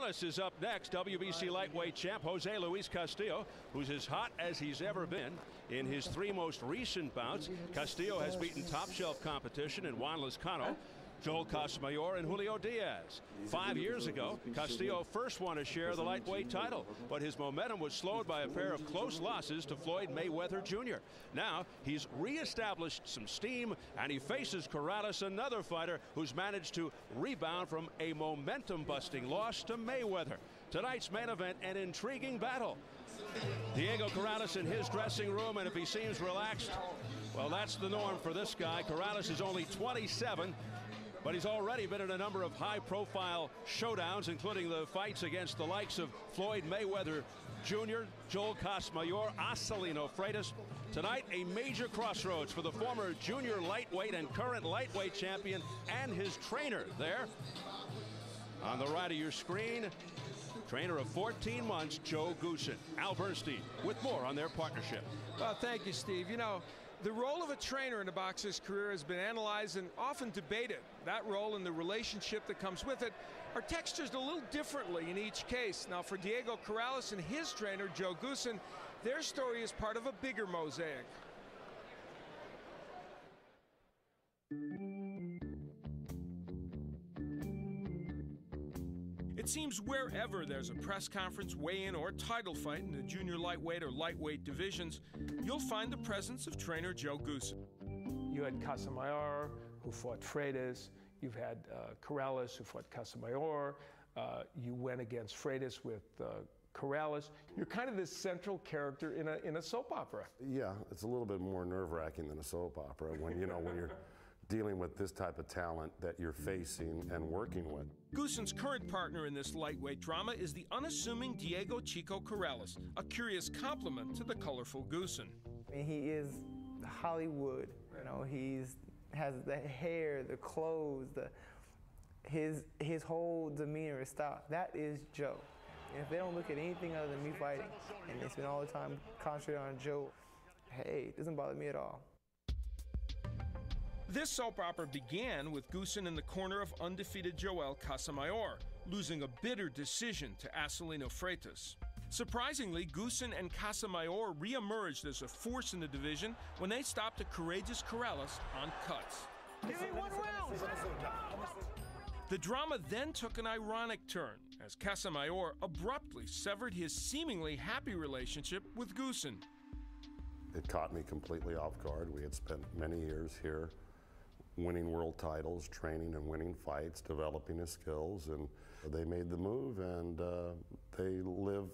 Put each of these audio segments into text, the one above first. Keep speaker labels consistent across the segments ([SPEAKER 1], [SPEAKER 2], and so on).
[SPEAKER 1] Corrales is up next. WBC lightweight champ Jose Luis Castillo, who's as hot as he's ever been. In his 3 most recent bouts, Castillo has beaten top-shelf competition in Juan Lezcano, Joel Casamayor, and Julio Diaz. 5 years ago, Castillo first won a share of the lightweight title, but his momentum was slowed by a pair of close losses to Floyd Mayweather Jr. Now, he's reestablished some steam, and he faces Corrales, another fighter who's managed to rebound from a momentum-busting loss to Mayweather. Tonight's main event, an intriguing battle. Diego Corrales in his dressing room, and if he seems relaxed, well, that's the norm for this guy. Corrales is only 27. But he's already been in a number of high-profile showdowns, including the fights against the likes of Floyd Mayweather Jr., Joel Casamayor, Acelino Freitas. Tonight, a major crossroads for the former junior lightweight and current lightweight champion and his trainer there. On the right of your screen, trainer of 14 months, Joe Goosen. Al Bernstein with more on their partnership.
[SPEAKER 2] Well, thank you, Steve. You know, the role of a trainer in a boxer's career has been analyzed and often debated. That role and the relationship that comes with it are textured a little differently in each case. Now, for Diego Corrales and his trainer, Joe Goosen, their story is part of a bigger mosaic. It seems wherever there's a press conference, weigh-in, or title fight in the junior lightweight or lightweight divisions, you'll find the presence of trainer Joe Goosen. You had Casamayor, who fought Freitas. You've had Corrales, who fought Casamayor. You went against Freitas with Corrales. You're kind of this central character in a soap opera.
[SPEAKER 3] Yeah, it's a little bit more nerve-wracking than a soap opera when, you know, when you're dealing with this type of talent that you're facing and working with.
[SPEAKER 2] Goosen's current partner in this lightweight drama is the unassuming Diego Chico Corrales, a curious compliment to the colorful Goosen.
[SPEAKER 4] I mean, he is Hollywood. You know, has the hair, the clothes, his whole demeanor, his style. That is Joe. And if they don't look at anything other than me fighting, and they spend all the time concentrating on Joe, hey, it doesn't bother me at all.
[SPEAKER 2] This soap opera began with Goosen in the corner of undefeated Joel Casamayor, losing a bitter decision to Acelino Freitas. Surprisingly, Goosen and Casamayor re-emerged as a force in the division when they stopped a courageous Corrales on cuts.
[SPEAKER 4] Give me 1 round!
[SPEAKER 2] The drama then took an ironic turn as Casamayor abruptly severed his seemingly happy relationship with Goosen.
[SPEAKER 3] It caught me completely off guard. We had spent many years here winning world titles, training and winning fights, developing his skills, and they made the move, and they live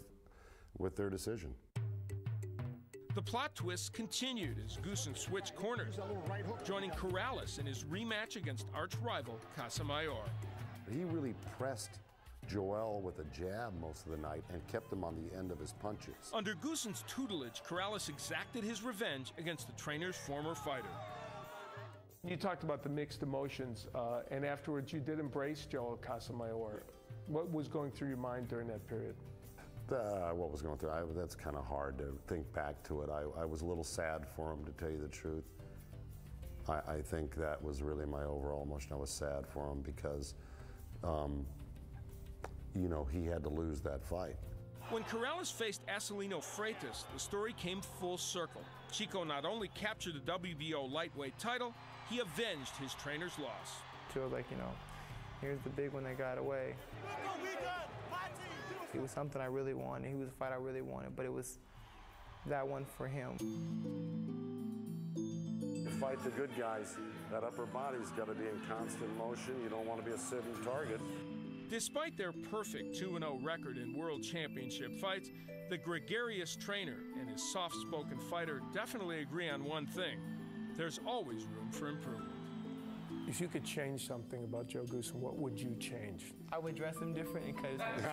[SPEAKER 3] with their decision.
[SPEAKER 2] The plot twists continued as Goosen switched corners, joining Corrales in his rematch against arch-rival Casamayor.
[SPEAKER 3] He really pressed Joel with a jab most of the night and kept him on the end of his punches.
[SPEAKER 2] Under Goosen's tutelage, Corrales exacted his revenge against the trainer's former fighter. You talked about the mixed emotions, and afterwards you did embrace Joel Casamayor. What was going through your mind during that period?
[SPEAKER 3] What was going through? That's kind of hard to think back to it. I was a little sad for him, to tell you the truth. I think that was really my overall emotion. I was sad for him because, you know, he had to lose that fight.
[SPEAKER 2] When Corrales faced Acelino Freitas, the story came full circle. Chico not only captured the WBO lightweight title, he avenged his trainer's loss.
[SPEAKER 4] Joe's like, you know, here's the big one that got away. It was something I really wanted. He was a fight I really wanted, but it was that one for him.
[SPEAKER 3] You fight the good guys. That upper body's got to be in constant motion. You don't want to be a sitting target.
[SPEAKER 2] Despite their perfect 2-0 record in world championship fights, the gregarious trainer and his soft-spoken fighter definitely agree on one thing. There's always room for improvement. If you could change something about Joe Goosen, what would you change?
[SPEAKER 4] I would dress him different because
[SPEAKER 3] I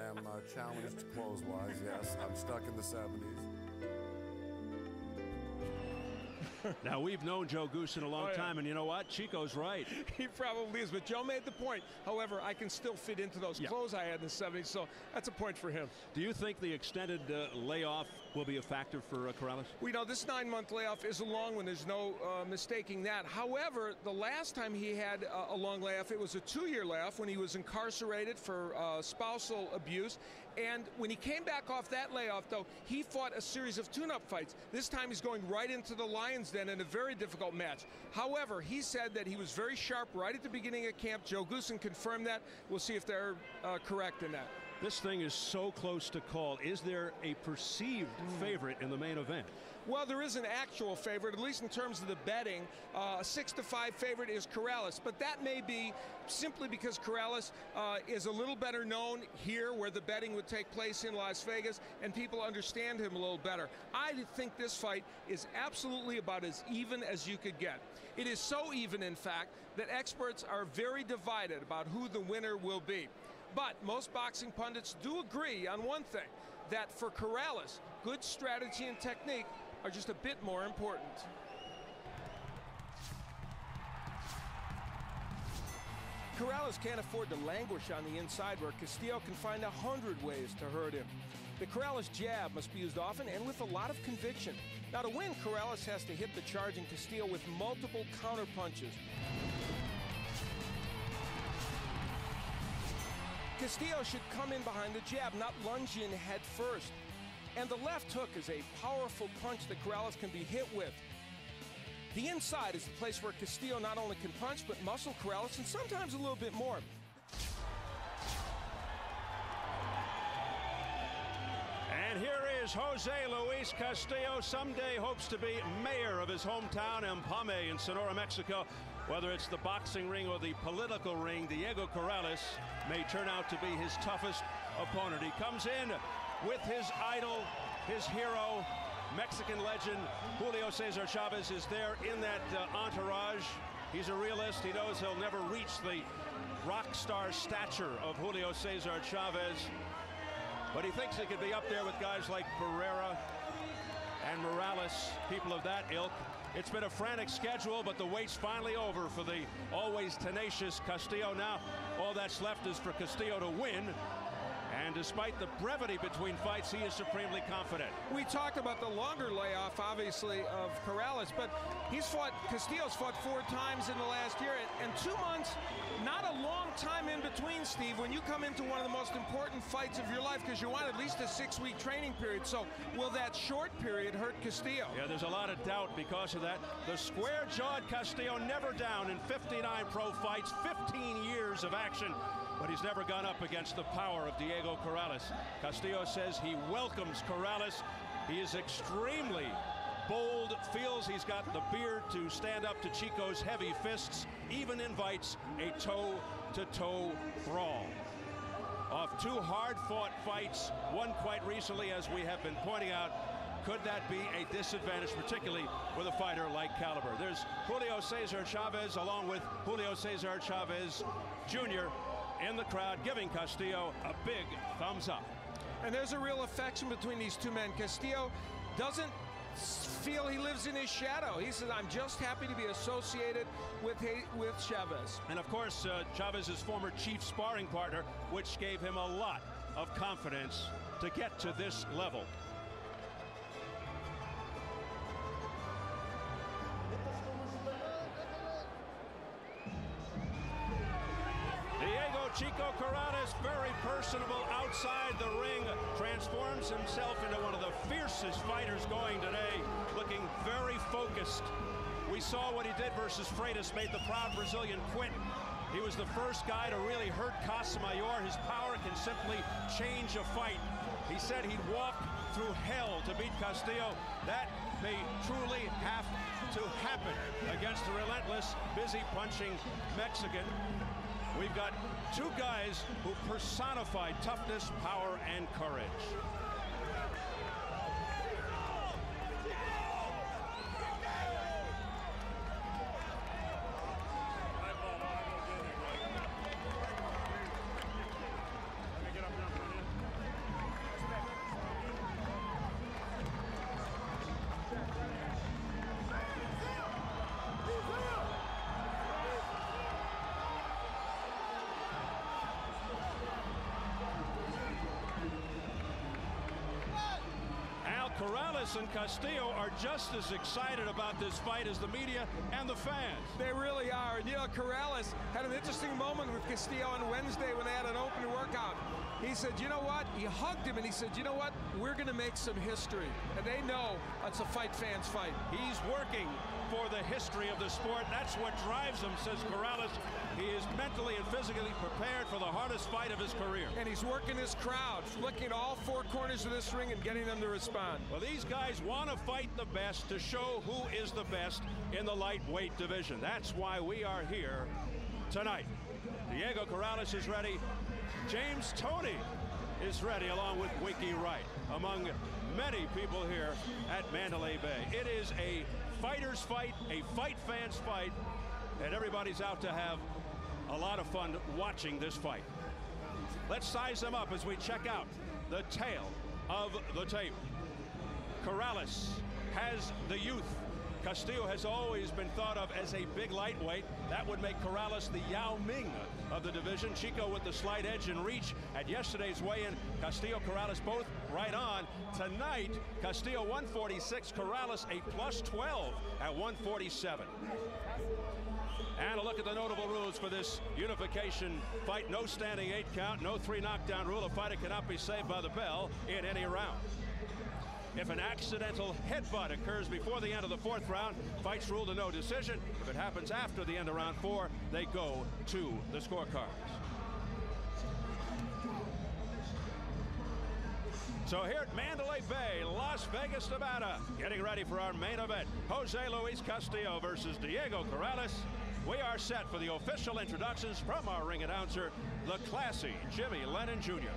[SPEAKER 3] am challenged clothes-wise, yes. I'm stuck in the 70s.
[SPEAKER 1] Now, we've known Joe Goosen a long time, and you know what? Chico's right.
[SPEAKER 2] He probably is, but Joe made the point. However, I can still fit into those clothes I had in the 70s, so that's a point for him.
[SPEAKER 1] Do you think the extended layoff will be a factor for Corrales?
[SPEAKER 2] We know this 9-month layoff is a long one. There's no mistaking that. However, the last time he had a long layoff, it was a 2-year layoff when he was incarcerated for spousal abuse. And when he came back off that layoff, though, he fought a series of tune-up fights. This time he's going right into the Lion's Den in a very difficult match. However, he said that he was very sharp right at the beginning of camp. Joe Goosen confirmed that. We'll see if they're correct in that.
[SPEAKER 1] This thing is so close to call. Is there a perceived favorite in the main event?
[SPEAKER 2] Well, there is an actual favorite, at least in terms of the betting. A 6-5 favorite is Corrales, but that may be simply because Corrales is a little better known here where the betting would take place in Las Vegas, and people understand him a little better. I think this fight is absolutely about as even as you could get. It is so even, in fact, that experts are very divided about who the winner will be. But most boxing pundits do agree on one thing, that for Corrales, good strategy and technique are just a bit more important. Corrales can't afford to languish on the inside where Castillo can find 100 ways to hurt him. The Corrales jab must be used often and with a lot of conviction. Now to win, Corrales has to hit the charging Castillo with multiple counter punches. Castillo should come in behind the jab, not lunge in head first. And the left hook is a powerful punch that Corrales can be hit with. The inside is the place where Castillo not only can punch, but muscle Corrales, and sometimes a little bit more.
[SPEAKER 1] And here is Jose Luis Castillo. Someday hopes to be mayor of his hometown, Empalme, in Sonora, Mexico. Whether it's the boxing ring or the political ring, Diego Corrales may turn out to be his toughest opponent. He comes in with his idol, his hero, Mexican legend Julio Cesar Chavez is there in that entourage. He's a realist. He knows he'll never reach the rock star stature of Julio Cesar Chavez, but he thinks he could be up there with guys like Barrera and Morales, people of that ilk. It's been a frantic schedule, but the wait's finally over for the always tenacious Castillo. Now, all that's left is for Castillo to win. And despite the brevity between fights, he is supremely confident.
[SPEAKER 2] We talked about the longer layoff, obviously, of Corrales, but Castillo's fought 4 times in the last year, and 2 months, not a long time in between, Steve, when you come into one of the most important fights of your life, because you want at least a 6-week training period. So will that short period hurt Castillo?
[SPEAKER 1] Yeah, there's a lot of doubt because of that. The square-jawed Castillo never down in 59 pro fights, 15 years of action, but he's never gone up against the power of Diego Corrales. Castillo says he welcomes Corrales. He is extremely bold, feels he's got the beard to stand up to Chico's heavy fists, even invites a toe-to-toe brawl. Of 2 hard-fought fights, one quite recently, as we have been pointing out, could that be a disadvantage, particularly with a fighter like Caliber? There's Julio Cesar Chavez along with Julio Cesar Chavez Jr. in the crowd, giving Castillo a big thumbs up.
[SPEAKER 2] And there's a real affection between these two men. Castillo doesn't feel he lives in his shadow. He says, I'm just happy to be associated with Chavez.
[SPEAKER 1] And of course, Chavez's former chief sparring partner, which gave him a lot of confidence to get to this level. Chico Corrales, very personable outside the ring, transforms himself into one of the fiercest fighters going today, looking very focused. We saw what he did versus Freitas, made the proud Brazilian quit. He was the first guy to really hurt Casamayor. His power can simply change a fight. He said he'd walk through hell to beat Castillo. That may truly have to happen against the relentless, busy punching Mexican. We've got 2 guys who personified toughness, power, and courage. Corrales and Castillo are just as excited about this fight as the media and the fans.
[SPEAKER 2] They really are. And you know, Corrales had an interesting moment with Castillo on Wednesday when they had an open workout. He said, you know what? He hugged him and he said, you know what? We're going to make some history. And they know it's a fight fans fight.
[SPEAKER 1] He's working for the history of the sport. That's what drives him, says Corrales. He is mentally and physically prepared for the hardest fight of his career.
[SPEAKER 2] And he's working his crowd, looking at all four corners of this ring and getting them to respond.
[SPEAKER 1] Well, these guys want to fight the best to show who is the best in the lightweight division. That's why we are here tonight. Diego Corrales is ready. James Toney is ready, along with Winky Wright, among many people here at Mandalay Bay. It is a fighter's fight, a fight fan's fight, and everybody's out to have a lot of fun watching this fight. Let's size them up as we check out the tail of the tape. Corrales has the youth. Castillo has always been thought of as a big lightweight. That would make Corrales the Yao Ming of the division. Chico with the slight edge and reach at yesterday's weigh-in. Castillo, Corrales both right on. Tonight, Castillo 146, Corrales a +12 at 147. And a look at the notable rules for this unification fight. No standing 8 count, no 3 knockdown rule. A fighter cannot be saved by the bell in any round. If an accidental headbutt occurs before the end of the 4th round, fight's ruled a no decision. If it happens after the end of round 4, they go to the scorecards. So here at Mandalay Bay, Las Vegas, Nevada, getting ready for our main event. Jose Luis Castillo versus Diego Corrales. We are set for the official introductions from our ring announcer, the classy Jimmy Lennon Jr.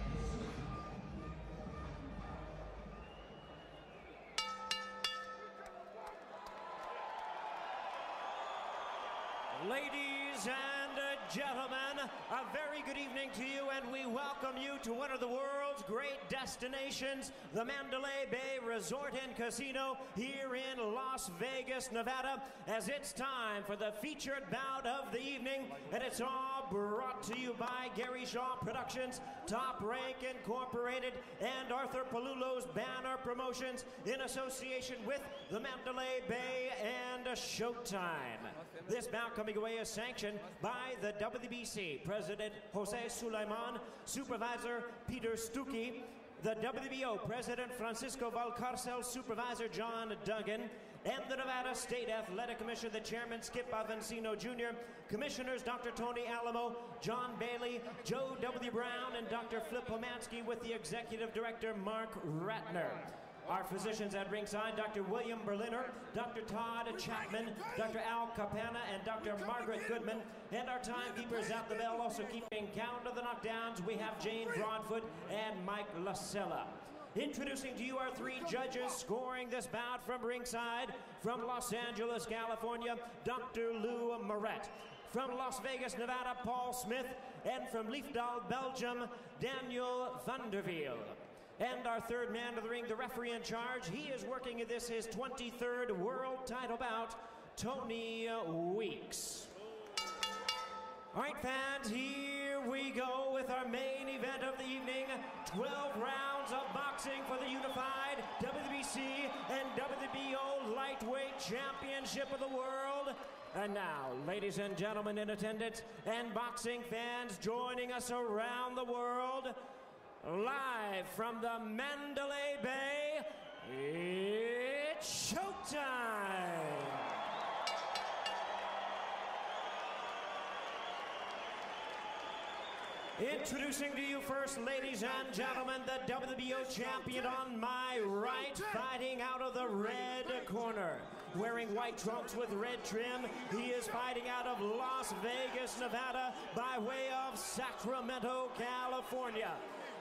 [SPEAKER 5] Ladies and gentlemen, a very good evening to you, and we welcome you to one of the world's great destinations, the Mandalay Bay Resort and Casino here in Las Vegas, Nevada, as it's time for the featured bout of the evening, and it's all brought to you by Gary Shaw Productions, Top Rank Incorporated, and Arthur Palullo's Banner Promotions in association with the Mandalay Bay and Showtime. This bout coming away is sanctioned by the WBC President Jose Sulaiman, Supervisor Peter Stuckey, the WBO President Francisco Valcarcel, Supervisor John Duggan, and the Nevada State Athletic Commission, the Chairman Skip Avancino Jr., Commissioners Dr. Tony Alamo, John Bailey, Joe W. Brown, and Dr. Flip Pomansky, with the Executive Director Mark Ratner. Our physicians at ringside, Dr. William Berliner, Dr. Todd Chapman, Dr. Al Capana, and Dr. Margaret Goodman. And our timekeepers at the bell, also keeping count of the knockdowns, we have Jane Broadfoot and Mike Lasella. Introducing to you our 3 judges scoring this bout from ringside. From Los Angeles, California, Dr. Lou Moret. From Las Vegas, Nevada, Paul Smith. And from Liefdal, Belgium, Daniel Vanderveel. And our 3rd man of the ring, the referee in charge, he is working at this, his 23rd world title bout, Tony Weeks. All right, fans, here we go with our main event of the evening. 12 rounds of boxing for the unified WBC and WBO lightweight championship of the world. And now, ladies and gentlemen in attendance and boxing fans joining us around the world, live from the Mandalay Bay, it's showtime! Introducing to you first, ladies and gentlemen, the WBO champion on my right, fighting out of the red corner. Wearing white trunks with red trim, he is fighting out of Las Vegas, Nevada, by way of Sacramento, California.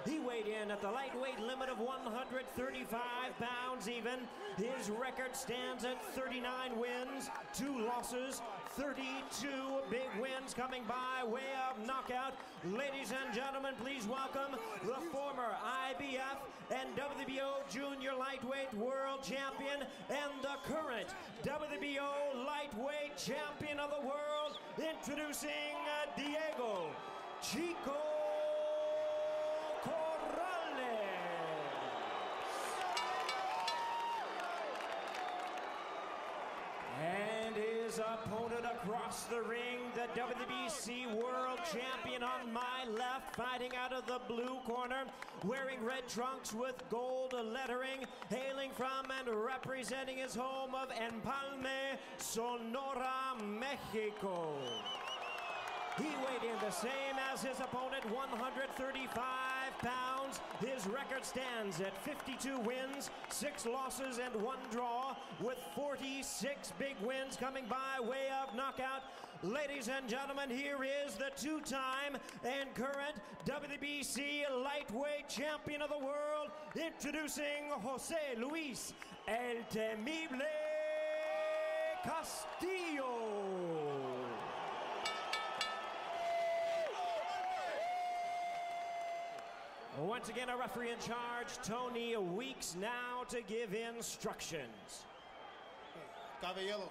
[SPEAKER 5] He weighed in at the lightweight limit of 135 pounds even. His record stands at 39 wins, 2 losses, 32 big wins coming by way of knockout. Ladies and gentlemen, please welcome the former IBF and WBO Junior Lightweight World Champion and the current WBO Lightweight Champion of the World, introducing Diego Chico Corrales. his opponent across the ring, the WBC World Champion on my left, fighting out of the blue corner, wearing red trunks with gold lettering, hailing from and representing his home of Empalme, Sonora, Mexico. He weighed in the same as his opponent, 135 pounds. His record stands at 52 wins, 6 losses, and 1 draw, with 46 big wins coming by way of knockout. Ladies and gentlemen, here is the 2-time and current WBC lightweight champion of the world, introducing Jose Luis El Temible Castillo. Once again, a referee in charge, Tony Weeks, now to give instructions.
[SPEAKER 6] Caballeros,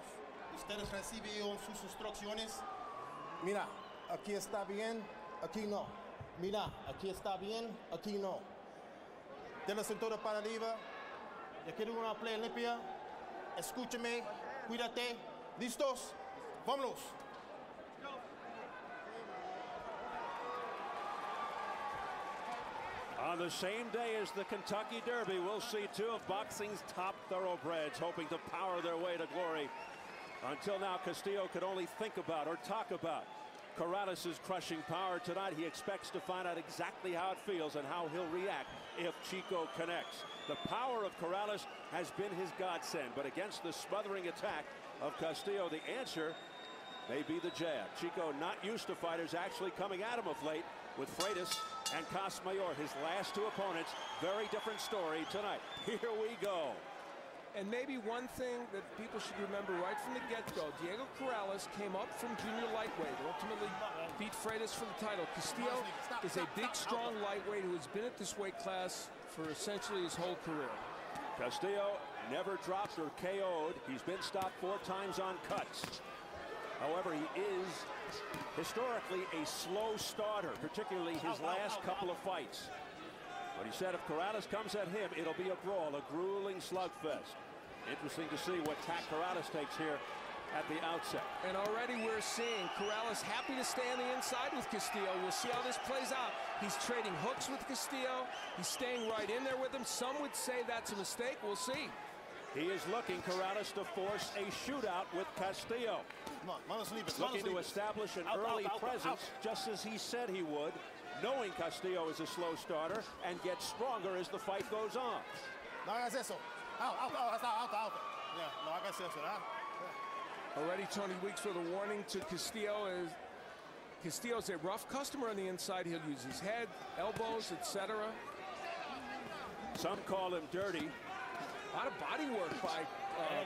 [SPEAKER 6] ustedes reciben sus instrucciones. Mira, aquí está bien, aquí no. Mira, aquí está bien, aquí no. De la cintura para arriba. Ya quiero una play limpia. Escúchame, cuídate. ¿Listos? Vámonos.
[SPEAKER 1] On the same day as the Kentucky Derby, we'll see 2 of boxing's top thoroughbreds hoping to power their way to glory. Until now, Castillo could only think about or talk about Corrales' crushing power. Tonight, he expects to find out exactly how it feels and how he'll react if Chico connects. The power of Corrales has been his godsend, but against the smothering attack of Castillo, the answer may be the jab. Chico not used to fighters actually coming at him of late, with Freitas and Casmayor, his last 2 opponents. Very different story tonight. Here we go.
[SPEAKER 2] And maybe one thing that people should remember right from the get-go, Diego Corrales came up from junior lightweight, ultimately beat Freitas for the title. Castillo is a big, strong lightweight who has been at this weight class for essentially his whole career.
[SPEAKER 1] Castillo never dropped or KO'd. He's been stopped 4 times on cuts. However, he is historically a slow starter, particularly his last couple of fights. But he said if Corrales comes at him, it'll be a brawl, a grueling slugfest. Interesting to see what tack Corrales takes here at the outset.
[SPEAKER 2] And already we're seeing Corrales happy to stay on the inside with Castillo. We'll see how this plays out. He's trading hooks with Castillo. He's staying right in there with him. Some would say that's a mistake. We'll see.
[SPEAKER 1] He is looking, Corrales, to force a shootout with Castillo. Looking to establish an early presence, just as he said he would, knowing Castillo is a slow starter, and gets stronger as the fight goes on.
[SPEAKER 6] No hagas eso. Out. Yeah, no hagas eso,
[SPEAKER 2] Already Tony Weeks with a warning to Castillo. Castillo's a rough customer on the inside. He'll use his head, elbows, etc.
[SPEAKER 1] Some call him dirty.
[SPEAKER 2] A lot of body work by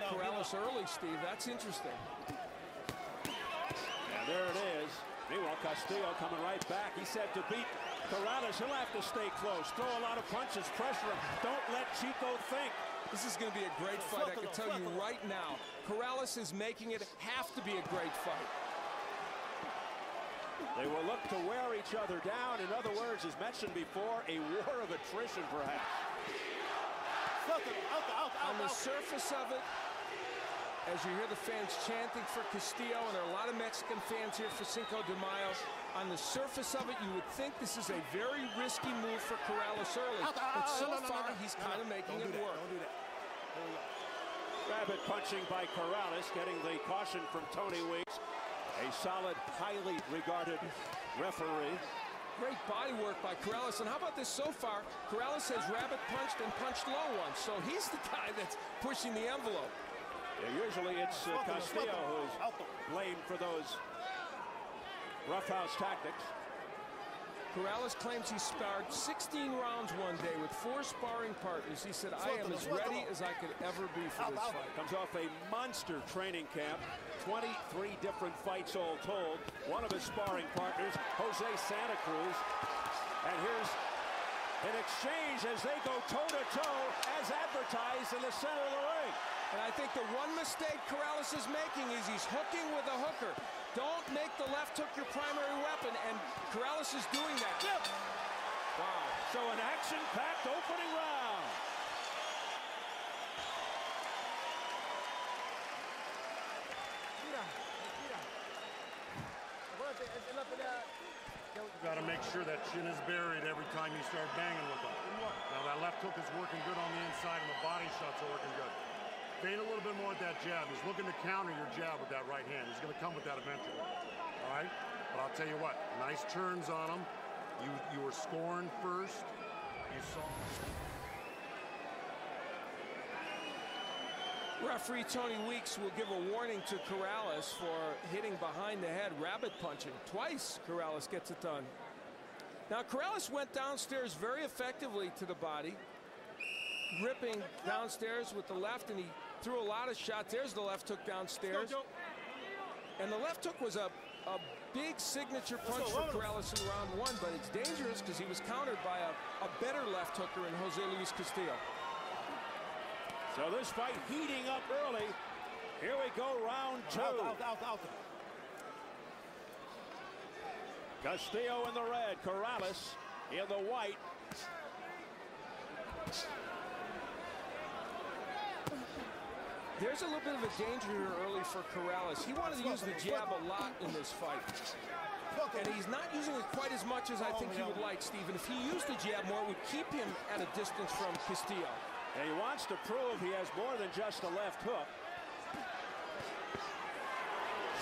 [SPEAKER 2] Corrales early, Steve. That's interesting.
[SPEAKER 1] And there it is. Meanwhile, Castillo coming right back. He said to beat Corrales, he'll have to stay close, throw a lot of punches, pressure him. Don't let Chico think.
[SPEAKER 2] This is going to be a great fight. I can tell you right now, Corrales is making it have to be a great fight.
[SPEAKER 1] They will look to wear each other down. In other words, as mentioned before, a war of attrition, perhaps.
[SPEAKER 2] On the surface of it, as you hear the fans chanting for Castillo, and there are a lot of Mexican fans here for Cinco de Mayo, on the surface of it, you would think this is a very risky move for Corrales early, but so far, he's kind of making it work.
[SPEAKER 6] Don't do that.
[SPEAKER 1] Rabbit punching by Corrales, getting the caution from Tony Weeks. A solid, highly regarded referee.
[SPEAKER 2] Great body work by Corrales, and how about this so far? Corrales has rabbit punched and punched low once, so he's the guy that's pushing the envelope.
[SPEAKER 1] Yeah, usually it's Castillo who's blamed for those roughhouse tactics.
[SPEAKER 2] Corrales claims he sparred 16 rounds one day with 4 sparring partners. He said, I am as ready as I could ever be for this fight.
[SPEAKER 1] Comes off a monster training camp. 23 different fights all told. One of his sparring partners, Jose Santa Cruz. And here's an exchange as they go toe-to-toe as advertised in the center of the ring.
[SPEAKER 2] And I think the one mistake Corrales is making is he's hooking with a hooker. Don't make the left hook your primary weapon, and Corrales is doing that.
[SPEAKER 1] Yep. Wow. So an action-packed opening round.
[SPEAKER 3] You got to make sure that chin is buried every time you start banging with them. Now that left hook is working good on the inside, and the body shots are working good. Feint a little bit more with that jab. He's looking to counter your jab with that right hand. He's going to come with that eventually. All right? But I'll tell you what, nice turns on him. You were scoring first. You saw.
[SPEAKER 2] Referee Tony Weeks will give a warning to Corrales for hitting behind the head, rabbit punching. Twice Corrales gets it done. Now Corrales went downstairs very effectively to the body, ripping downstairs with the left, and he threw a lot of shots. There's the left hook downstairs. And the left hook was a big signature punch for Corrales in round one, but it's dangerous because he was countered by a better left hooker in Jose Luis Castillo.
[SPEAKER 1] So this fight heating up early. Here we go, round two.
[SPEAKER 6] Out.
[SPEAKER 1] Castillo in the red, Corrales in the white.
[SPEAKER 2] There's a little bit of a danger here early for Corrales. He wanted to use the jab a lot in this fight. And he's not using it quite as much as I think he would like, Stephen. If he used the jab more, it would keep him at a distance from Castillo.
[SPEAKER 1] And he wants to prove he has more than just a left hook.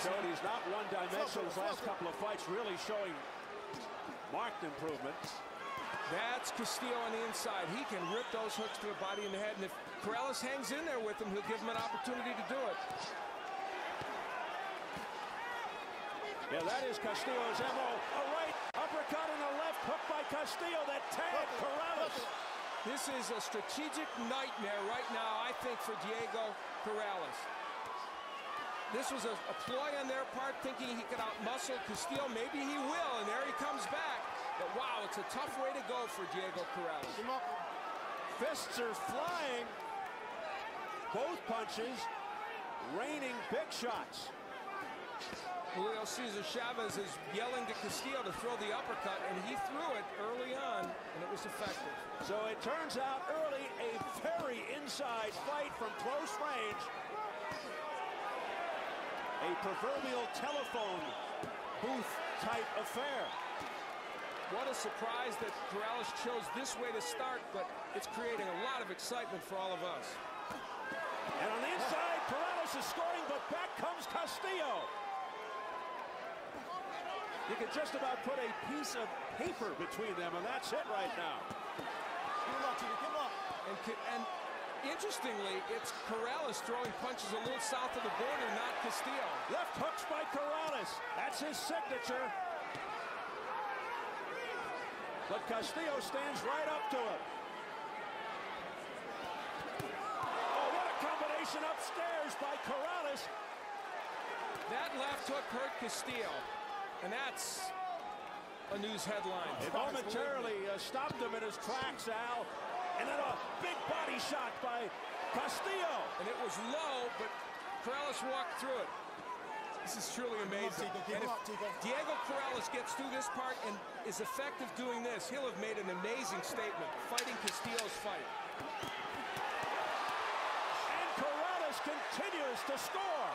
[SPEAKER 1] Showed he's not one-dimensional. His last couple of fights really showing marked improvement.
[SPEAKER 2] That's Castillo on the inside. He can rip those hooks to the body and the head. And if Corrales hangs in there with him, he'll give him an opportunity to do it.
[SPEAKER 1] Yeah, that is Castillo's MO. A right uppercut and a left hook by Castillo that tagged Corrales.
[SPEAKER 2] This is a strategic nightmare right now, I think, for Diego Corrales. This was a ploy on their part, thinking he could outmuscle Castillo. Maybe he will, and there he comes back. But wow, it's a tough way to go for Diego Corrales.
[SPEAKER 1] Fists are flying. Both punches raining big shots.
[SPEAKER 2] Julio Cesar Chavez is yelling to Castillo to throw the uppercut, and he threw it early on, and it was effective.
[SPEAKER 1] So it turns out early a very inside fight from close range. A proverbial telephone booth type affair.
[SPEAKER 2] What a surprise that Corrales chose this way to start, but it's creating a lot of excitement for all of us.
[SPEAKER 1] And on the inside, Corrales is scoring, but back comes Castillo. You can just about put a piece of paper between them, and that's it right now.
[SPEAKER 2] And interestingly, it's Corrales throwing punches a little south of the border, not Castillo.
[SPEAKER 1] Left hooks by Corrales. That's his signature. But Castillo stands right up to him. Oh, what a combination upstairs by Corrales.
[SPEAKER 2] That left hook hurt Castillo. And that's a news headline.
[SPEAKER 1] It momentarily stopped him in his tracks, Al. And then a big body shot by Castillo.
[SPEAKER 2] And it was low, but Corrales walked through it. This is truly amazing. And if Diego Corrales gets through this part and is effective doing this, he'll have made an amazing statement, fighting Castillo's fight.
[SPEAKER 1] And Corrales continues to score.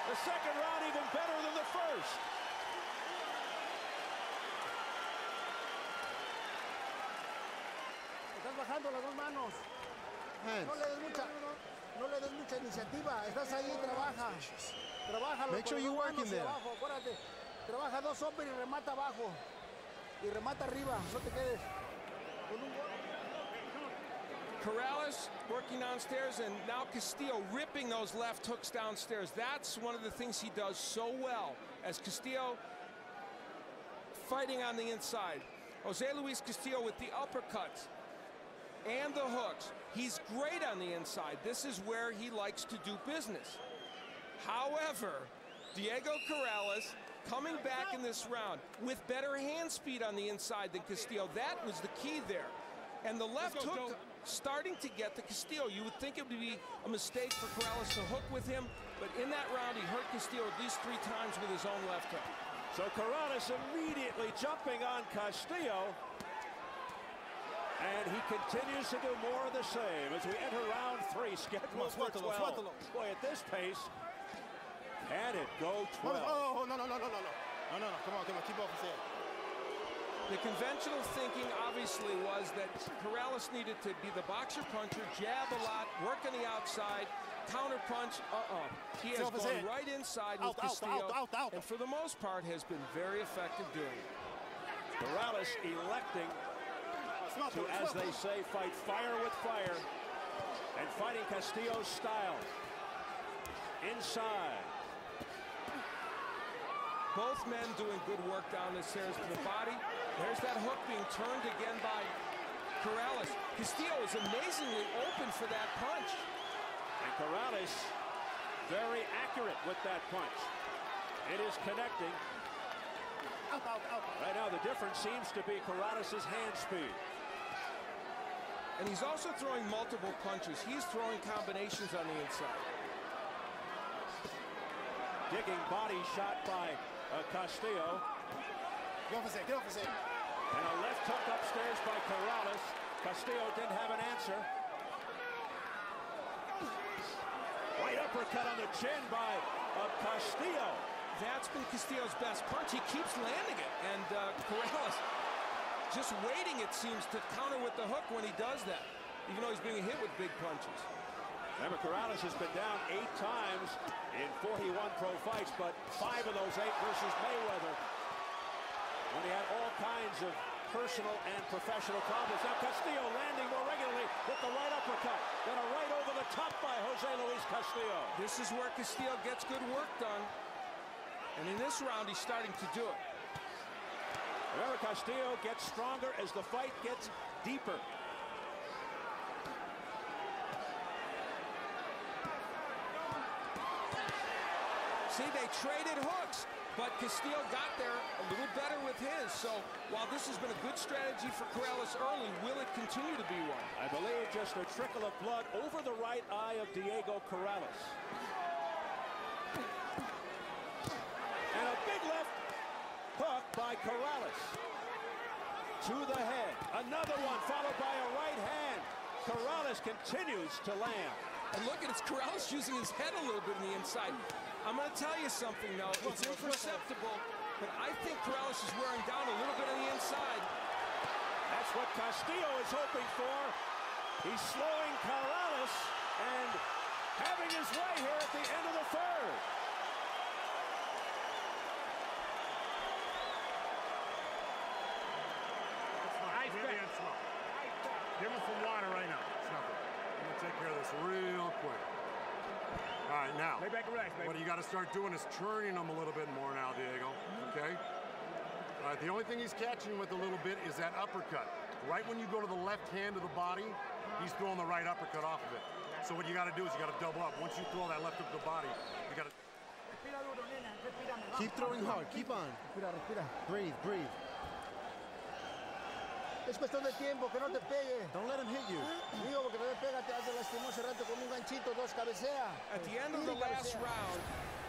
[SPEAKER 1] The second round even better than the first.
[SPEAKER 7] Estás bajando las dos manos. No le des mucha iniciativa. Estás ahí, trabaja. Trabaja.
[SPEAKER 8] Make sure you work in there.
[SPEAKER 7] Abajo, acuérdate. Trabaja dos hombres y remata abajo. Y remata arriba. No te quedes. Con un gol.
[SPEAKER 2] Corrales working downstairs, and now Castillo ripping those left hooks downstairs. That's one of the things he does so well, as Castillo fighting on the inside. Jose Luis Castillo with the uppercuts and the hooks. He's great on the inside. This is where he likes to do business. However, Diego Corrales coming back in this round with better hand speed on the inside than Castillo. That was the key there. And the left hook starting to get to Castillo. You would think it would be a mistake for Corrales to hook with him, but in that round, he hurt Castillo at least 3 times with his own left hook.
[SPEAKER 1] So Corrales immediately jumping on Castillo. And he continues to do more of the same as we enter round 3, scheduled for 12. Boy, at this pace, can it go 12?
[SPEAKER 6] Oh, no. Come on, keep off his head.
[SPEAKER 2] The conventional thinking obviously was that Corrales needed to be the boxer puncher, jab a lot, work on the outside, counter punch. He has gone right inside with Castillo, and for the most part has been very effective doing it.
[SPEAKER 1] Corrales electing to, as they say, fight fire with fire, and fighting Castillo's style. Inside.
[SPEAKER 2] Both men doing good work down the stairs to the body. There's that hook being turned again by Corrales. Castillo is amazingly open for that punch.
[SPEAKER 1] And Corrales very accurate with that punch. It is connecting. Right now the difference seems to be Corrales' hand speed.
[SPEAKER 2] And he's also throwing multiple punches. He's throwing combinations on the inside.
[SPEAKER 1] Digging body shot by Castillo.
[SPEAKER 6] Get off his head.
[SPEAKER 1] And a left hook upstairs by Corrales. Castillo didn't have an answer. Right uppercut on the chin by Castillo.
[SPEAKER 2] That's been Castillo's best punch. He keeps landing it. And Corrales just waiting, it seems, to counter with the hook when he does that, even though he's being hit with big punches.
[SPEAKER 1] Remember, Corrales has been down 8 times in 41 pro fights, but 5 of those 8 versus Mayweather, when he had all kinds of personal and professional problems. Now Castillo landing more regularly with the right uppercut, then a right over the top by Jose Luis Castillo.
[SPEAKER 2] This is where Castillo gets good work done, and in this round he's starting to do it.
[SPEAKER 1] Remember, Castillo gets stronger as the fight gets deeper.
[SPEAKER 2] See, they traded hooks, but Castillo got there a little better with his. So while this has been a good strategy for Corrales early, will it continue to be one?
[SPEAKER 1] I believe just a trickle of blood over the right eye of Diego Corrales. And a big left hook by Corrales to the head. Another one followed by a right hand. Corrales continues to land.
[SPEAKER 2] And look at it, Corrales using his head a little bit on the inside. I'm going to tell you something, though. It's imperceptible, but I think Corrales is wearing down a little bit on the inside.
[SPEAKER 1] That's what Castillo is hoping for. He's slowing Corrales and having his way here at the end of the third.
[SPEAKER 8] Really slow. Give him some water right now. It's nothing. I'm going to take care of this real quick. All right, now,
[SPEAKER 7] Lay back and relax, baby.
[SPEAKER 8] what you got to start doing is turning him a little bit more now, Diego, okay? All right, the only thing he's catching with a little bit is that uppercut. Right when you go to the left hand of the body, he's throwing the right uppercut off of it. So what you got to do is you got to double up. Once you throw that left of the body, you got to...
[SPEAKER 7] Keep throwing hard. Keep on. Respira. Breathe. Es cuestión de tiempo, que no te pegue. Don't let him hit you. Digo, porque no te pega, te hace lastimó hace rato con un ganchito, 2 cabecea.
[SPEAKER 2] At the end of the last round,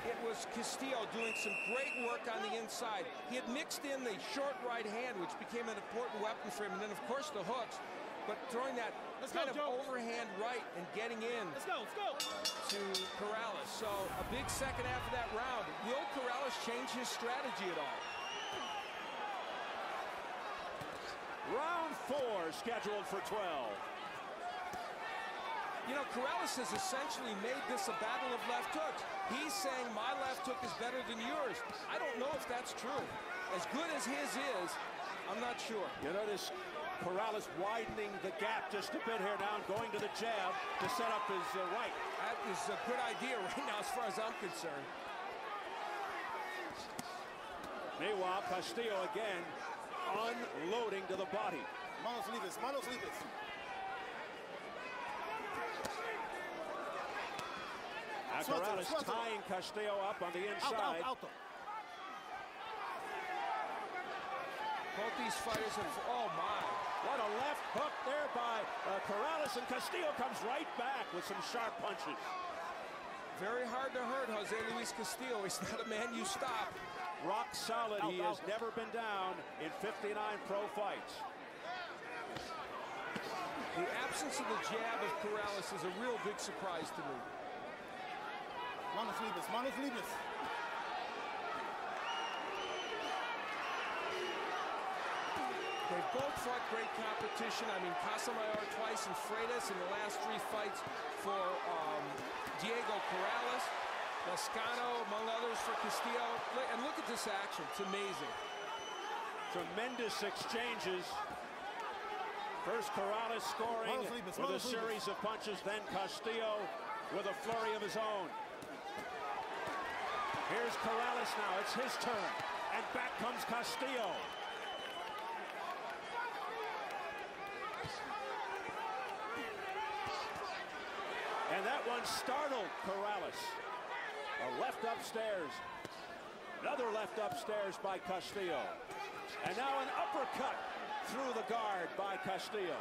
[SPEAKER 2] it was Castillo doing some great work on the inside. He had mixed in the short right hand, which became an important weapon for him, and then, of course, the hooks. But throwing that kind of overhand right and getting in to Corrales. So a big second half of that round. Will Corrales change his strategy at all?
[SPEAKER 1] Round 4 scheduled for 12.
[SPEAKER 2] You know, Corrales has essentially made this a battle of left hooks. He's saying my left hook is better than yours. I don't know if that's true. As good as his is, I'm not sure.
[SPEAKER 1] You notice Corrales widening the gap just a bit here now, going to the jab to set up his right.
[SPEAKER 2] That is a good idea right now as far as I'm concerned.
[SPEAKER 1] Meanwhile, Castillo again unloading to the body.
[SPEAKER 6] Manos libres.
[SPEAKER 1] Now Corrales tying Castillo up on the inside.
[SPEAKER 6] Alto.
[SPEAKER 2] Both these fighters have, oh my.
[SPEAKER 1] What a left hook there by Corrales, and Castillo comes right back with some sharp punches.
[SPEAKER 2] Very hard to hurt Jose Luis Castillo. He's not a man you stop.
[SPEAKER 1] Rock solid. He has never been down in 59 pro fights.
[SPEAKER 2] The absence of the jab of Corrales is a real big surprise to me.
[SPEAKER 6] Manos libres, manos libres.
[SPEAKER 2] They've both fought great competition. I mean, Casamayor twice and Freitas in the last 3 fights for Diego Corrales. Lescano, among others, for Castillo. And look at this action. It's amazing.
[SPEAKER 1] Tremendous exchanges. First Corrales scoring with a series of punches, then Castillo with a flurry of his own. Here's Corrales now. It's his turn. And back comes Castillo. And that one startled Corrales. A left upstairs. Another left upstairs by Castillo. And now an uppercut through the guard by Castillo.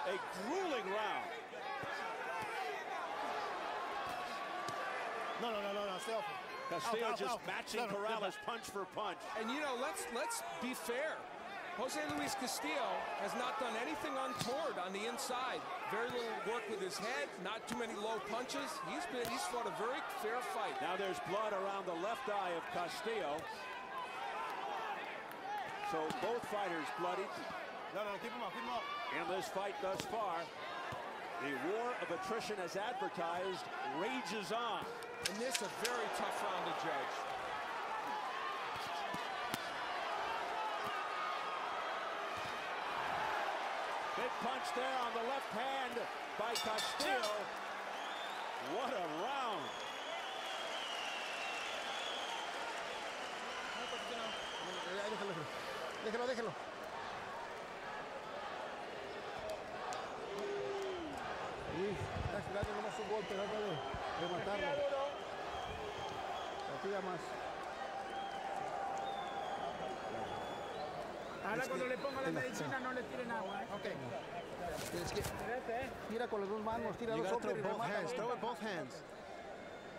[SPEAKER 1] A grueling round.
[SPEAKER 6] No, selfie.
[SPEAKER 1] Castillo just matching Corrales punch for punch.
[SPEAKER 2] And you know, let's be fair. Jose Luis Castillo has not done anything untoward on the inside. Very little work with his head, not too many low punches. He's fought a very fair fight.
[SPEAKER 1] Now there's blood around the left eye of Castillo. So both fighters bloodied.
[SPEAKER 6] No, keep him up,
[SPEAKER 1] In this fight thus far, the war of attrition as advertised rages on.
[SPEAKER 2] And this a very tough round to judge.
[SPEAKER 1] Big punch there on the left hand by Castillo. What a round.
[SPEAKER 7] Déjalo. Luis, estás dando nomás un golpe, trata de rematarlo. Tira más.
[SPEAKER 9] Ahora cuando le ponga la medicina no le tiren agua, ¿eh?
[SPEAKER 7] Okay. Tienes que tira con las dos manos, tira dos hombres y remata.
[SPEAKER 10] Throw with both hands.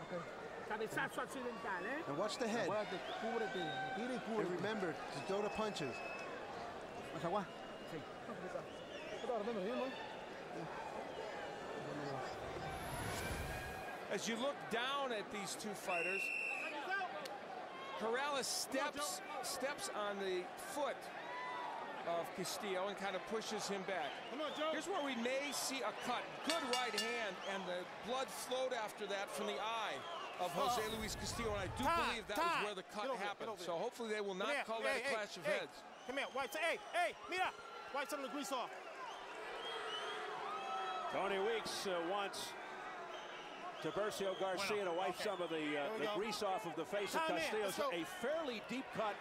[SPEAKER 7] Okay.
[SPEAKER 9] Cabezazo accidental, ¿eh?
[SPEAKER 10] And watch the head.
[SPEAKER 7] Acuérdate, cúbrete, tira y cúbrete.
[SPEAKER 10] And remember to throw the punches.
[SPEAKER 7] Más agua. Sí.
[SPEAKER 2] As you look down at these two fighters, Corrales steps on the foot of Castillo and kind of pushes him back. Here's where we may see a cut. Good right hand, and the blood flowed after that from the eye of Jose Luis Castillo, and I do believe that was where the cut happened. So hopefully they will not call that a clash of heads.
[SPEAKER 6] Come here, White. Hey, mira. White some of the grease off.
[SPEAKER 1] Tony Weeks wants Tiburcio Garcia to wipe some of the grease off of the face of Castillo. A fairly deep cut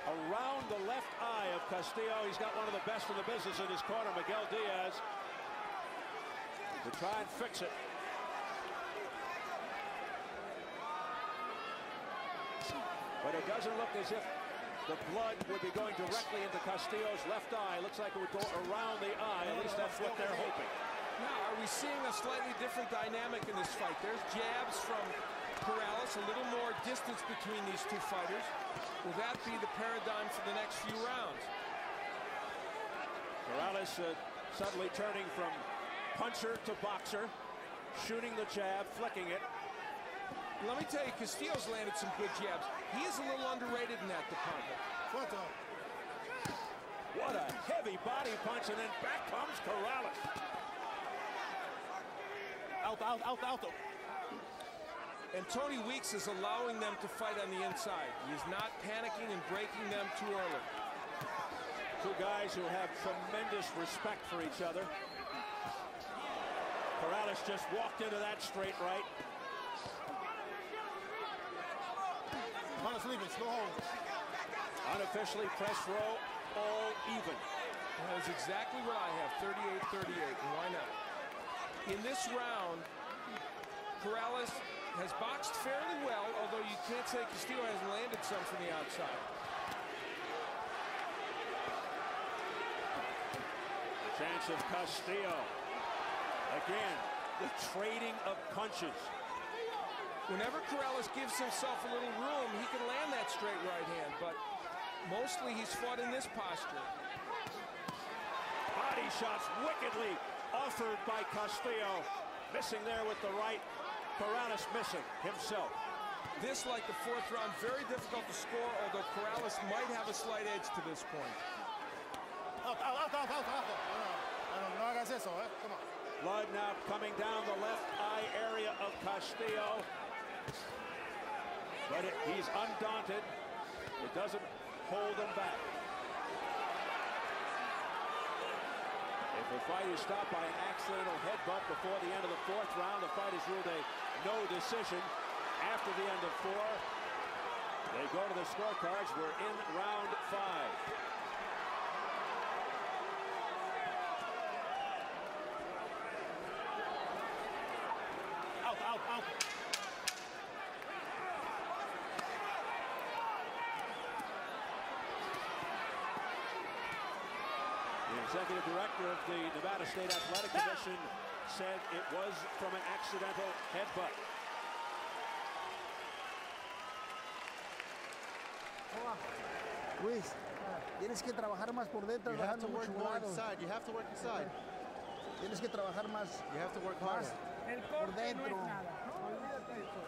[SPEAKER 1] around the left eye of Castillo. He's got one of the best in the business in his corner, Miguel Diaz, to try and fix it. But it doesn't look as if the blood would be going directly into Castillo's left eye. It looks like it would go around the eye. At least that's what they're hoping.
[SPEAKER 2] Now, are we seeing a slightly different dynamic in this fight? There's jabs from Corrales, a little more distance between these two fighters. Will that be the paradigm for the next few rounds?
[SPEAKER 1] Corrales suddenly turning from puncher to boxer, shooting the jab, flicking it.
[SPEAKER 2] Let me tell you, Castillo's landed some good jabs. He is a little underrated in that department.
[SPEAKER 1] What a heavy body punch, and then back comes Corrales.
[SPEAKER 6] Alto.
[SPEAKER 2] And Tony Weeks is allowing them to fight on the inside. He's not panicking and breaking them too early.
[SPEAKER 1] Two guys who have tremendous respect for each other. Corrales just walked into that straight right. Unofficially press row, all even.
[SPEAKER 2] That is exactly what I have, 38-38, and why not? In this round, Corrales has boxed fairly well, although you can't say Castillo hasn't landed some from the outside.
[SPEAKER 1] Chance of Castillo. Again, the trading of punches.
[SPEAKER 2] Whenever Corrales gives himself a little room, he can land that straight right hand, but mostly he's fought in this posture.
[SPEAKER 1] shots wickedly offered by Castillo. Missing there with the right. Corrales missing himself.
[SPEAKER 2] This, like the fourth round, very difficult to score, although Corrales might have a slight edge to this point.
[SPEAKER 6] Out. No hagas eso, eh? Come on.
[SPEAKER 1] Blood now coming down the left eye area of Castillo. But he's undaunted. It doesn't hold him back. If the fight is stopped by an accidental headbutt before the end of the fourth round, the fight is ruled a no decision. After the end of 4, they go to the scorecards. We're in round 5.
[SPEAKER 6] Out.
[SPEAKER 1] The executive director of the Nevada State Athletic Commission said it was from an accidental headbutt.
[SPEAKER 7] Luis, tienes que trabajar más por dentro.
[SPEAKER 10] You have to work more inside. You have to work inside.
[SPEAKER 7] Tienes que trabajar más.
[SPEAKER 10] You have to work harder.
[SPEAKER 9] El corte no es nada. No, olvídate de eso.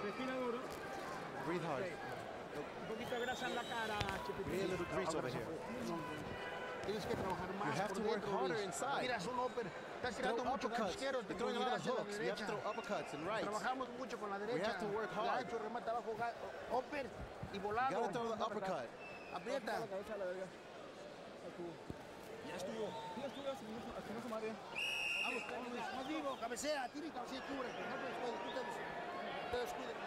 [SPEAKER 9] Respira duro.
[SPEAKER 10] Breathe hard.
[SPEAKER 9] Un poquito de grasa en la cara,
[SPEAKER 10] We need a little grease over here.
[SPEAKER 7] Tienes que trabajar más.
[SPEAKER 10] You have to work harder inside.
[SPEAKER 7] Mira, son upper. Estás
[SPEAKER 10] Throw
[SPEAKER 7] tirando mucho
[SPEAKER 10] uppercuts.
[SPEAKER 7] izquierdo.
[SPEAKER 10] You're throwing a lot of hooks. You have to throw uppercuts and rights.
[SPEAKER 7] Trabajamos mucho con la derecha.
[SPEAKER 10] We have to work hard.
[SPEAKER 7] Gancho, remata abajo, upper y volado.
[SPEAKER 10] You gotta throw the uppercut.
[SPEAKER 7] Aprieta.
[SPEAKER 6] Ya estuvo. Así no se mueve.
[SPEAKER 7] Vamos, no digo, cabecea, tira y cabecea, cubre. No te descuides.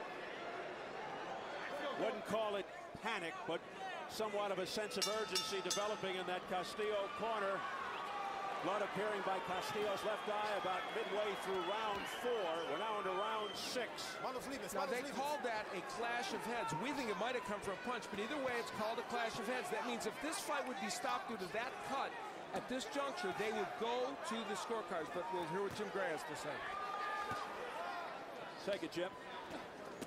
[SPEAKER 1] Wouldn't call it panic, but somewhat of a sense of urgency developing in that Castillo corner. Blood appearing by Castillo's left eye about midway through round 4. We're now into round 6.
[SPEAKER 2] Now, they called that a clash of heads. We think it might have come from a punch, but either way, it's called a clash of heads. That means if this fight would be stopped due to that cut, at this juncture, they would go to the scorecards. But we'll hear what Jim Gray has to say.
[SPEAKER 1] Take it, Jim.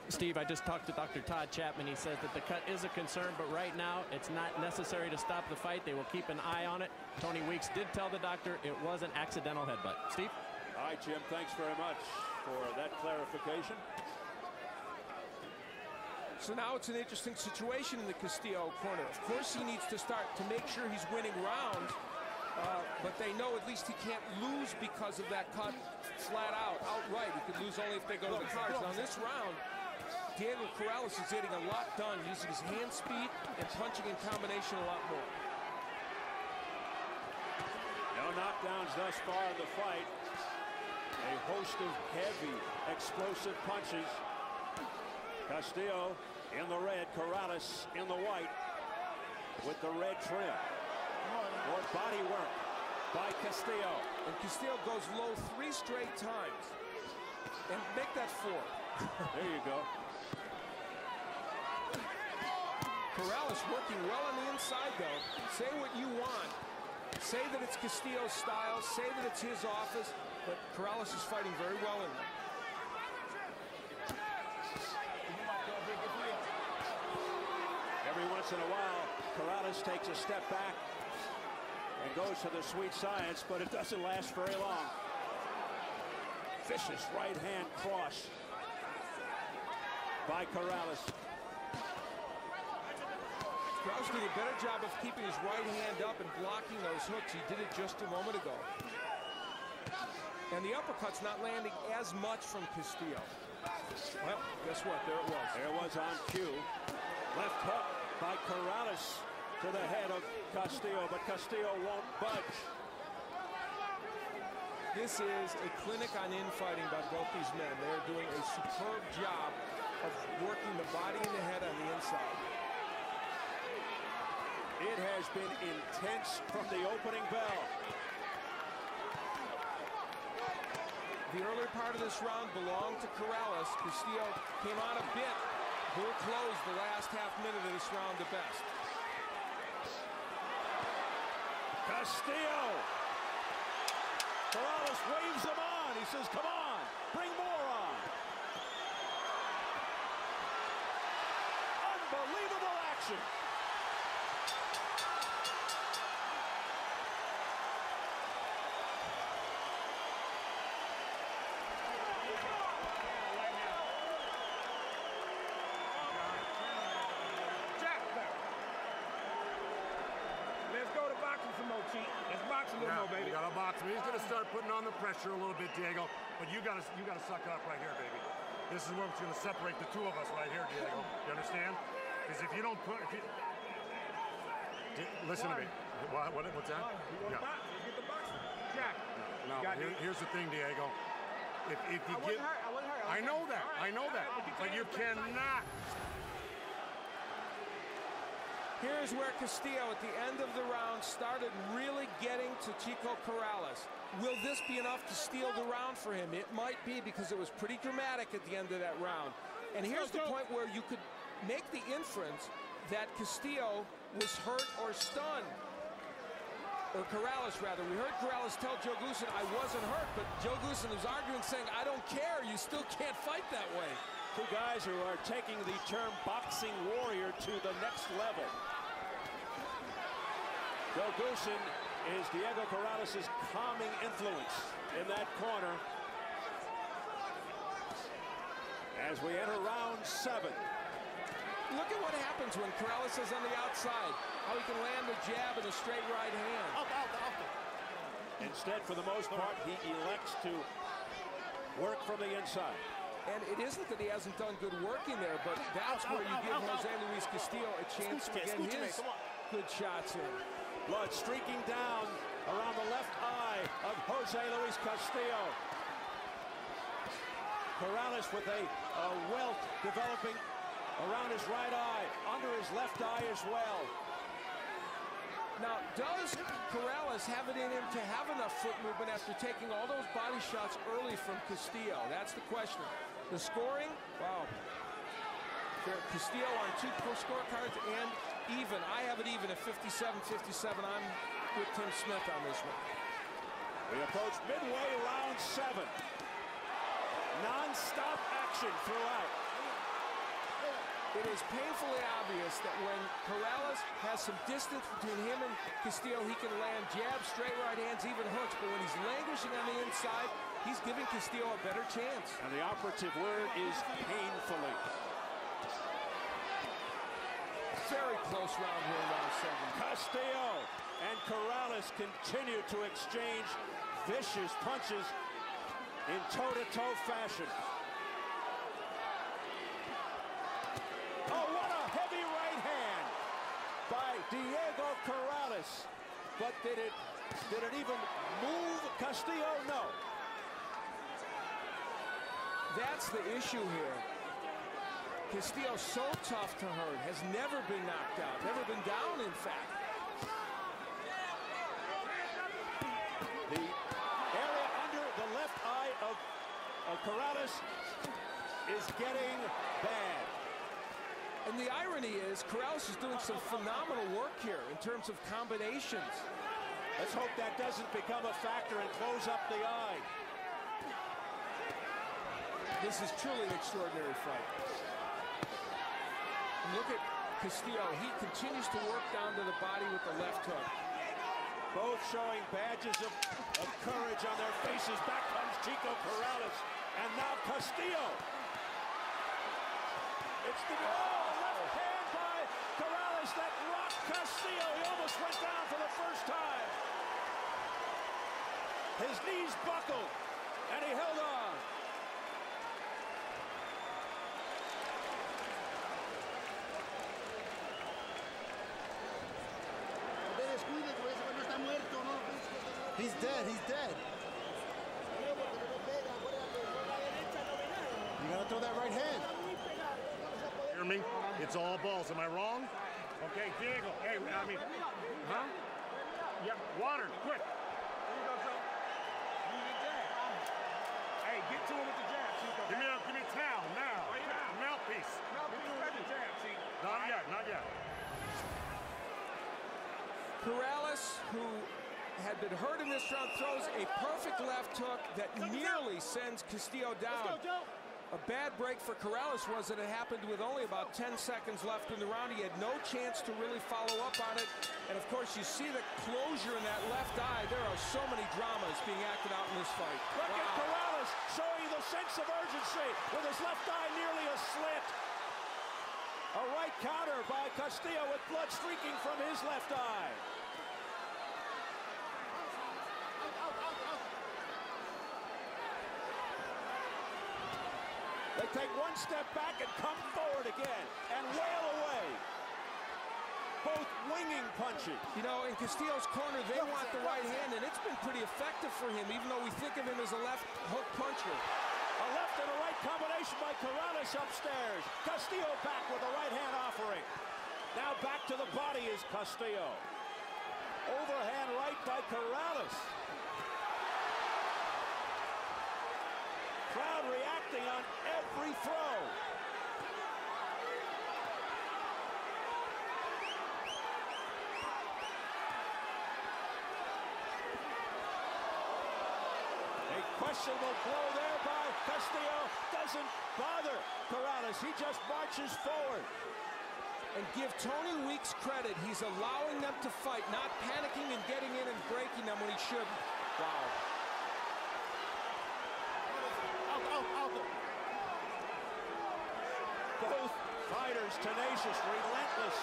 [SPEAKER 11] Steve, I just talked to Dr. Todd Chapman. He says that the cut is a concern, but right now it's not necessary to stop the fight. They will keep an eye on it. Tony Weeks did tell the doctor it was an accidental headbutt. Steve?
[SPEAKER 1] All right, Jim, thanks very much for that clarification.
[SPEAKER 2] So now it's an interesting situation in the Castillo corner. Of course, he needs to start to make sure he's winning rounds, but they know at least he can't lose because of that cut flat out, outright. He could lose only if they go to the cards. Now, in this round, Diego Corrales is getting a lot done, using his hand speed and punching in combination a lot more.
[SPEAKER 1] No knockdowns thus far in the fight. A host of heavy, explosive punches. Castillo in the red, Corrales in the white with the red trim. More body work by Castillo.
[SPEAKER 2] And Castillo goes low 3 straight times. And make that 4.
[SPEAKER 1] There you go.
[SPEAKER 2] Corrales working well on the inside, though. Say what you want. Say that it's Castillo's style. Say that it's his office. But Corrales is fighting very well in there.
[SPEAKER 1] Every once in a while, Corrales takes a step back and goes to the sweet science, but it doesn't last very long. Vicious right hand cross by Corrales.
[SPEAKER 2] Corrales did a better job of keeping his right hand up and blocking those hooks. He did it just a moment ago. And the uppercut's not landing as much from Castillo. Well, guess what? There it was.
[SPEAKER 1] There it was on cue. Left hook by Corrales to the head of Castillo, but Castillo won't budge.
[SPEAKER 2] This is a clinic on infighting by both these men. They're doing a superb job of working the body and the head on the inside.
[SPEAKER 1] It has been intense from the opening bell.
[SPEAKER 2] The earlier part of this round belonged to Corrales. Castillo came on a bit. Bull closed the last half minute of this round the best.
[SPEAKER 1] Castillo! Corrales waves him on. He says, come on, bring more on. Unbelievable action.
[SPEAKER 8] going to start putting on the pressure a little bit, Diego. But you got to suck up right here, baby. This is what's going to separate the two of us right here, Diego. You understand? Because if you don't put, listen to me. What's that?
[SPEAKER 9] Get the boxer. Jack.
[SPEAKER 8] No, here's the thing, Diego. If you get, I know that, but you cannot.
[SPEAKER 2] Here's where Castillo, at the end of the round, started really getting to Chico Corrales. Will this be enough to steal the round for him? It might be, because it was pretty dramatic at the end of that round. And here's the point where you could make the inference that Castillo was hurt or stunned. Or Corrales, rather. We heard Corrales tell Joe Goossen, I wasn't hurt, but Joe Goossen was arguing, saying, I don't care, you still can't fight that way.
[SPEAKER 1] Two guys who are taking the term boxing warrior to the next level. Joe Goossen is Diego Corrales' calming influence in that corner. As we enter round 7.
[SPEAKER 2] Look at what happens when Corrales is on the outside. How he can land a jab and a straight right hand.
[SPEAKER 1] Instead, for the most part, he elects to work from the inside.
[SPEAKER 2] And it isn't that he hasn't done good working there, but that's where you give Jose Luis Castillo a chance to get his good shots in.
[SPEAKER 1] Blood streaking down around the left eye of Jose Luis Castillo. Corrales with a welt developing around his right eye, under his left eye as well.
[SPEAKER 2] Now, does Corrales have it in him to have enough foot movement after taking all those body shots early from Castillo? That's the question. The scoring, wow. Castillo on 2 scorecards and even. I have it even at 57-57. I'm with Tim Smith on this one.
[SPEAKER 1] We approach midway round 7. Non-stop action throughout.
[SPEAKER 2] It is painfully obvious that when Corrales has some distance between him and Castillo, he can land jabs, straight right hands, even hooks. But when he's languishing on the inside, he's giving Castillo a better chance.
[SPEAKER 1] And the operative word is painfully.
[SPEAKER 2] Very close round here in round 7.
[SPEAKER 1] Castillo and Corrales continue to exchange vicious punches in toe-to-toe fashion. Oh, what a heavy right hand by Diego Corrales. But did it even move Castillo? No.
[SPEAKER 2] That's the issue here. Castillo's so tough to hurt, has never been knocked out, never been down, in fact.
[SPEAKER 1] The area under the left eye of Corrales is getting bad.
[SPEAKER 2] And the irony is, Corrales is doing some phenomenal work here in terms of combinations.
[SPEAKER 1] Let's hope that doesn't become a factor and close up the eye.
[SPEAKER 2] This is truly an extraordinary fight. And look at Castillo. He continues to work down to the body with the left hook.
[SPEAKER 1] Both showing badges of courage on their faces. Back comes Chico Corrales. And now Castillo. It's the left hand by Corrales that rocked Castillo. He almost went down for the first time. His knees buckled, and he held on.
[SPEAKER 10] He's dead, he's dead. You gotta throw that right hand.
[SPEAKER 8] Hear me? It's all balls. Am I wrong? Okay, Diego. Hey, I mean, huh? Yeah, water, quick.
[SPEAKER 9] Here you go, Joe. Use your jab.
[SPEAKER 2] Hey, get to him with the jab, Chico.
[SPEAKER 8] Give me a towel now. Mouthpiece.
[SPEAKER 9] Mouthpiece, grab the jab, Chico.
[SPEAKER 8] Not yet.
[SPEAKER 2] Corrales, who had been hurt in this round, throws a perfect left hook that nearly sends Castillo down.
[SPEAKER 9] Let's go, Joe.
[SPEAKER 2] A bad break for Corrales was that it happened with only about 10 seconds left in the round. He had no chance to really follow up on it. And of course, you see the closure in that left eye. There are so many dramas being acted out in this fight.
[SPEAKER 1] Look at Corrales showing the sense of urgency with his left eye nearly a slit. A right counter by Castillo with blood streaking from his left eye. They take one step back and come forward again and wail away. Both winging punches.
[SPEAKER 2] You know, in Castillo's corner, they want the right hand, and it's been pretty effective for him, even though we think of him as a left hook puncher.
[SPEAKER 1] A left and a right combination by Corrales upstairs. Castillo back with a right hand offering. Now back to the body is Castillo. Overhand right by Corrales. Crowd reacting on every throw. Questionable blow there by Castillo. Doesn't bother Corrales. He just marches forward.
[SPEAKER 2] And give Tony Weeks credit. He's allowing them to fight, not panicking and getting in and breaking them when he should. Wow.
[SPEAKER 1] Both fighters tenacious, relentless.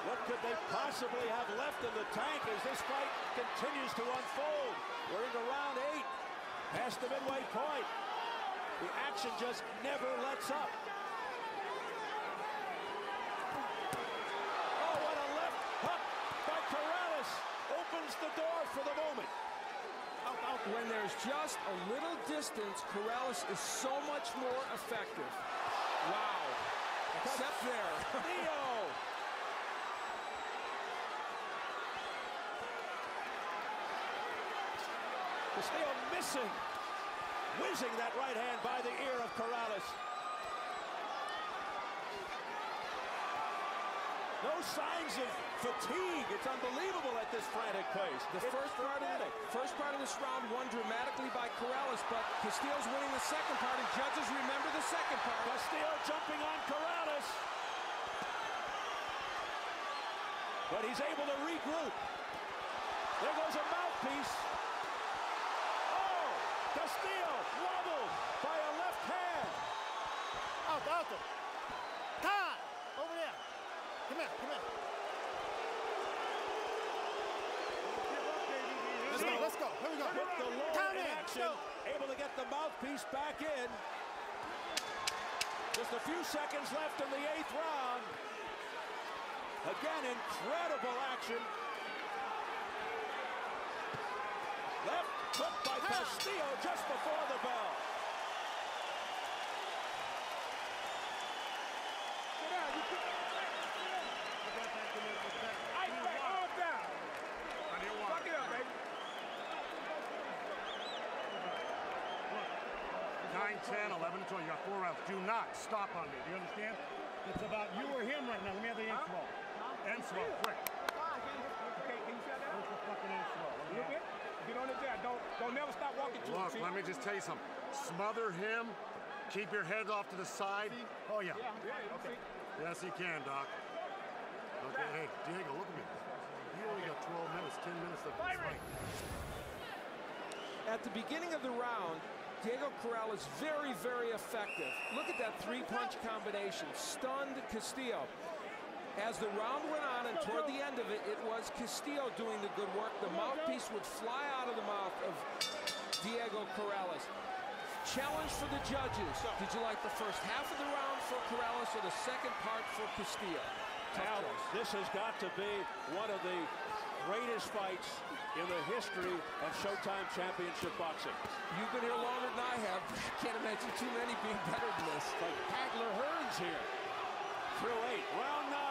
[SPEAKER 1] What could they possibly have left in the tank as this fight continues to unfold? We're into round 8, past the midway point. The action just never lets up. Oh, what a left hook by Corrales opens the door for the moment.
[SPEAKER 2] When there's just a little distance, Corrales is so much more effective. Wow. Except there.
[SPEAKER 1] Castillo. Castillo missing. Whizzing that right hand by the ear of Corrales. No signs of fatigue. It's unbelievable at this frantic pace.
[SPEAKER 2] The first part of this round won dramatically by Corrales, but Castillo's winning the second part, and judges remember the second part.
[SPEAKER 1] Castillo jumping on Corrales. But he's able to regroup. There goes a mouthpiece. Oh, Castillo wobbled by a left hand.
[SPEAKER 7] Out. Time. Over there. Come here. Let's go. Here we go.
[SPEAKER 1] With the lower in action, able to get the mouthpiece back in. Just a few seconds left in the 8th round. Again, incredible action. Left hook by Castillo just before the bell.
[SPEAKER 9] Fuck it up, baby.
[SPEAKER 8] 9, 10, 11, 12. You got 4 rounds. Do not stop on me. Do you understand? It's about you or him right now. Let me have the end slow. End slow, quick.
[SPEAKER 9] Okay, can you shut down?
[SPEAKER 8] Where's the fucking end slow?
[SPEAKER 9] A little bit. Get on it there. Don't never stop walking to
[SPEAKER 8] Look,
[SPEAKER 9] him.
[SPEAKER 8] let me just tell you something. Smother him. Keep your head off to the side. Oh, yeah.
[SPEAKER 9] Okay.
[SPEAKER 8] Yes, he can, Doc. Okay, hey, Diego, look at me. You only got 12 minutes, 10 minutes left in this fight.
[SPEAKER 2] At the beginning of the round, Diego Corrales very, very effective. Look at that 3-punch combination. Stunned Castillo. As the round went on and toward the end of it, it was Castillo doing the good work. The mouthpiece would fly out of the mouth of Diego Corrales. Challenge for the judges. Did you like the first half of the round for Corrales or the second part for Castillo?
[SPEAKER 1] Now, this has got to be one of the greatest fights in the history of Showtime Championship boxing.
[SPEAKER 2] You've been here longer than I have. I can't imagine too many being better than this.
[SPEAKER 1] Like Hagler Hearns here. Through 8, round 9.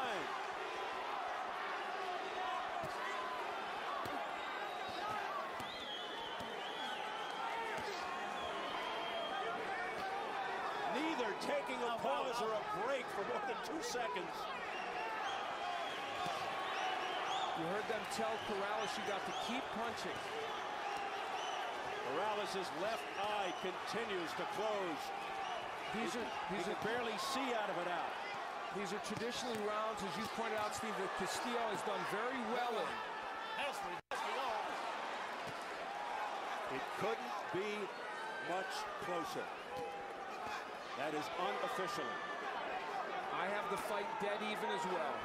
[SPEAKER 1] Neither taking a pause or a break for more than 2 seconds.
[SPEAKER 2] You heard them tell Corrales you got to keep punching.
[SPEAKER 1] Corrales' left eye continues to close. He can barely see out of it out.
[SPEAKER 2] These are traditionally rounds, as you pointed out, Steve, that Castillo has done very well in.
[SPEAKER 1] It couldn't be much closer. That is unofficially.
[SPEAKER 2] I have the fight dead even as well.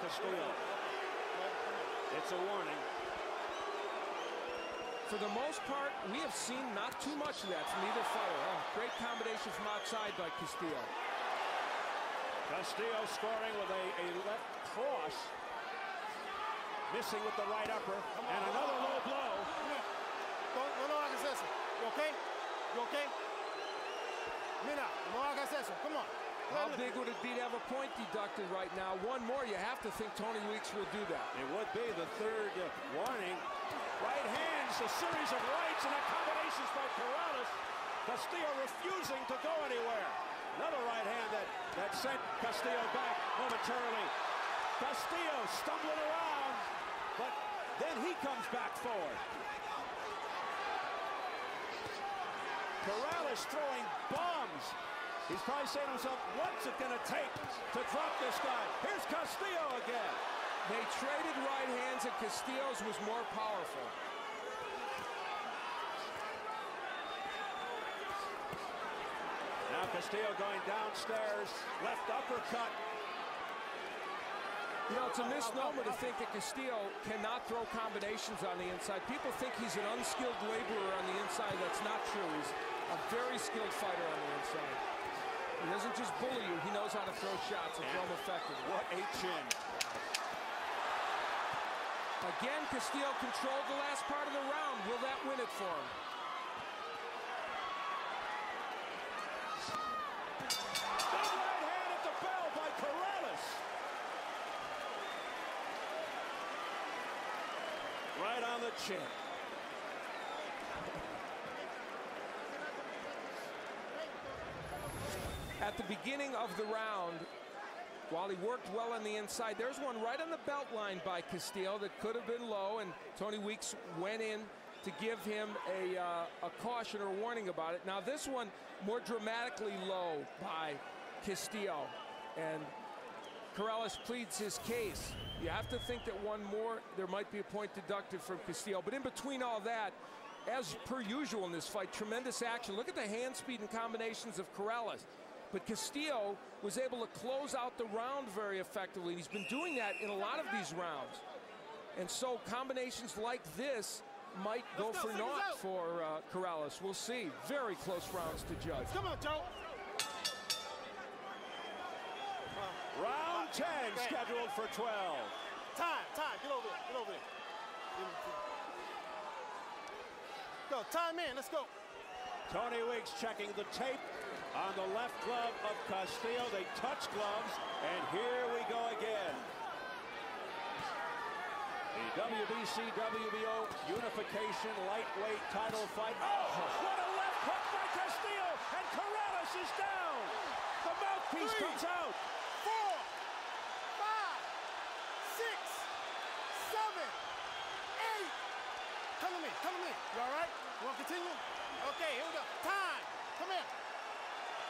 [SPEAKER 1] Castillo. It's a warning.
[SPEAKER 2] For the most part, we have seen not too much of that from either fighter. Oh, great combination from outside by Castillo.
[SPEAKER 1] Castillo scoring with a left cross. Missing with the right upper. And another low blow.
[SPEAKER 10] No hagas eso. You okay? You okay? Mira, no hagas eso. Come on.
[SPEAKER 2] How big would it be to have a point deducted right now? One more, you have to think Tony Weeks will do that.
[SPEAKER 1] It would be the third warning. Right hands, a series of rights and combinations by Corrales. Castillo refusing to go anywhere. Another right hand that sent Castillo back momentarily. Castillo stumbling around, but then he comes back forward. Corrales throwing bombs. He's probably saying to himself, what's it going to take to drop this guy? Here's Castillo again.
[SPEAKER 2] They traded right hands, and Castillo's was more powerful.
[SPEAKER 1] Now Castillo going downstairs, left uppercut.
[SPEAKER 2] You know, it's a misnomer to think that Castillo cannot throw combinations on the inside. People think he's an unskilled laborer on the inside. That's not true. He's a very skilled fighter on the inside. He doesn't just bully you. He knows how to throw shots and throw them effectively.
[SPEAKER 1] What a chin.
[SPEAKER 2] Again, Castillo controlled the last part of the round. Will that win it for him?
[SPEAKER 1] Big right hand at the bell by Corrales. Right on the chin.
[SPEAKER 2] At the beginning of the round, while he worked well on the inside, there's one right on the belt line by Castillo that could have been low, and Tony Weeks went in to give him a caution or warning about it. Now this one more dramatically low by Castillo, and Corrales pleads his case. You have to think that one more, there might be a point deducted from Castillo, but in between all that, as per usual in this fight, tremendous action. Look at the hand speed and combinations of Corrales. But Castillo was able to close out the round very effectively. He's been doing that in a lot of these rounds. And so combinations like this might go for naught for Corrales. We'll see. Very close rounds to judge.
[SPEAKER 10] Come on, Joe.
[SPEAKER 1] Round 10 scheduled for 12.
[SPEAKER 10] Time. Get over there. Get over there. Go, time in. Let's go.
[SPEAKER 1] Tony Weeks checking the tape on the left glove of Castillo. They touch gloves, and here we go again. The WBC WBO Unification Lightweight title fight. Oh, what a left hook by Castillo, and Corrales is down. The mouthpiece comes out.
[SPEAKER 10] 4, 5, 6, 7, 8. Come to me. You all right? You want to continue? Okay, here we go. Time. Come here.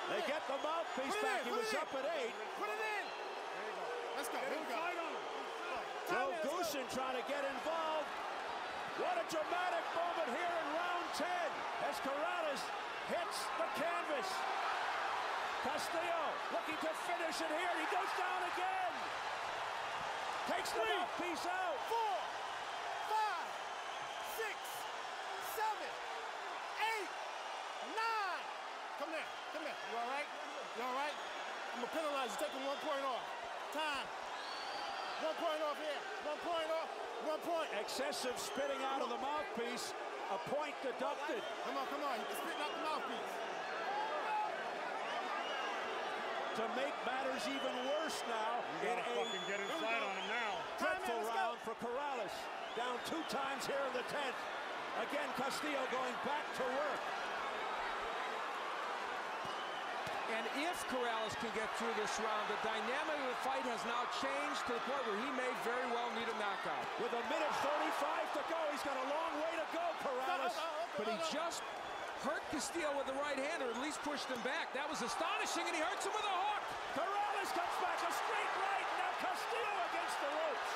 [SPEAKER 1] They get the mouthpiece back. He was up at 8.
[SPEAKER 10] Put it in. There you go. Let's go. Here we go.
[SPEAKER 1] Joe Goosen trying to get involved. What a dramatic moment here in round 10 as Corrales hits the canvas. Castillo looking to finish it here. He goes down again. Takes the mouthpiece out.
[SPEAKER 10] 4, 5, 6, 7, 8, 9. Come there. You all right? I'm going to penalize you. Taking 1 point off. Time. 1 point off here. 1 point off. 1 point.
[SPEAKER 1] Excessive spitting out of the mouthpiece. A point deducted.
[SPEAKER 10] Come on. You can spit out the mouthpiece.
[SPEAKER 1] To make matters even worse now.
[SPEAKER 8] You gotta fucking get inside on him now.
[SPEAKER 1] Dreadful round for Corrales. Down 2 times here in the 10th. Again, Castillo going back to work.
[SPEAKER 2] And if Corrales can get through this round, the dynamic of the fight has now changed to the point where he may very well need a knockout.
[SPEAKER 1] With 1:35 to go, he's got a long way to go, Corrales.
[SPEAKER 2] But he just hurt Castillo with the right hand, or at least pushed him back. That was astonishing, and he hurts him with a hook.
[SPEAKER 1] Corrales comes back, a straight right. Now Castillo against the ropes.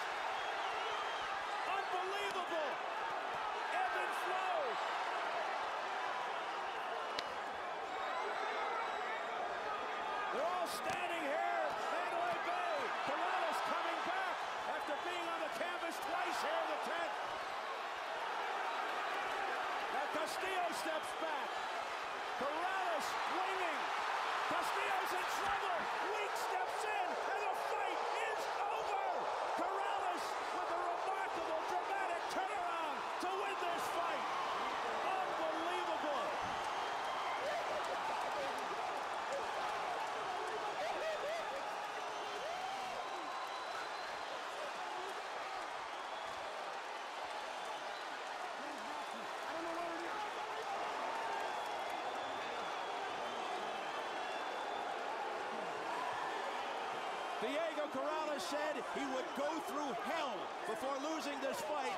[SPEAKER 1] Unbelievable. Ebb and flow. They're all standing here. Mandalay Bay. Corrales coming back. being on the canvas twice here in the 10th. Now Castillo steps back. Corrales winging. Castillo's in trouble. Weeks steps in, and the fight is over. Corrales with a remarkable, dramatic turnaround to win this fight. Unbelievable. Diego Corrales said he would go through hell before losing this fight.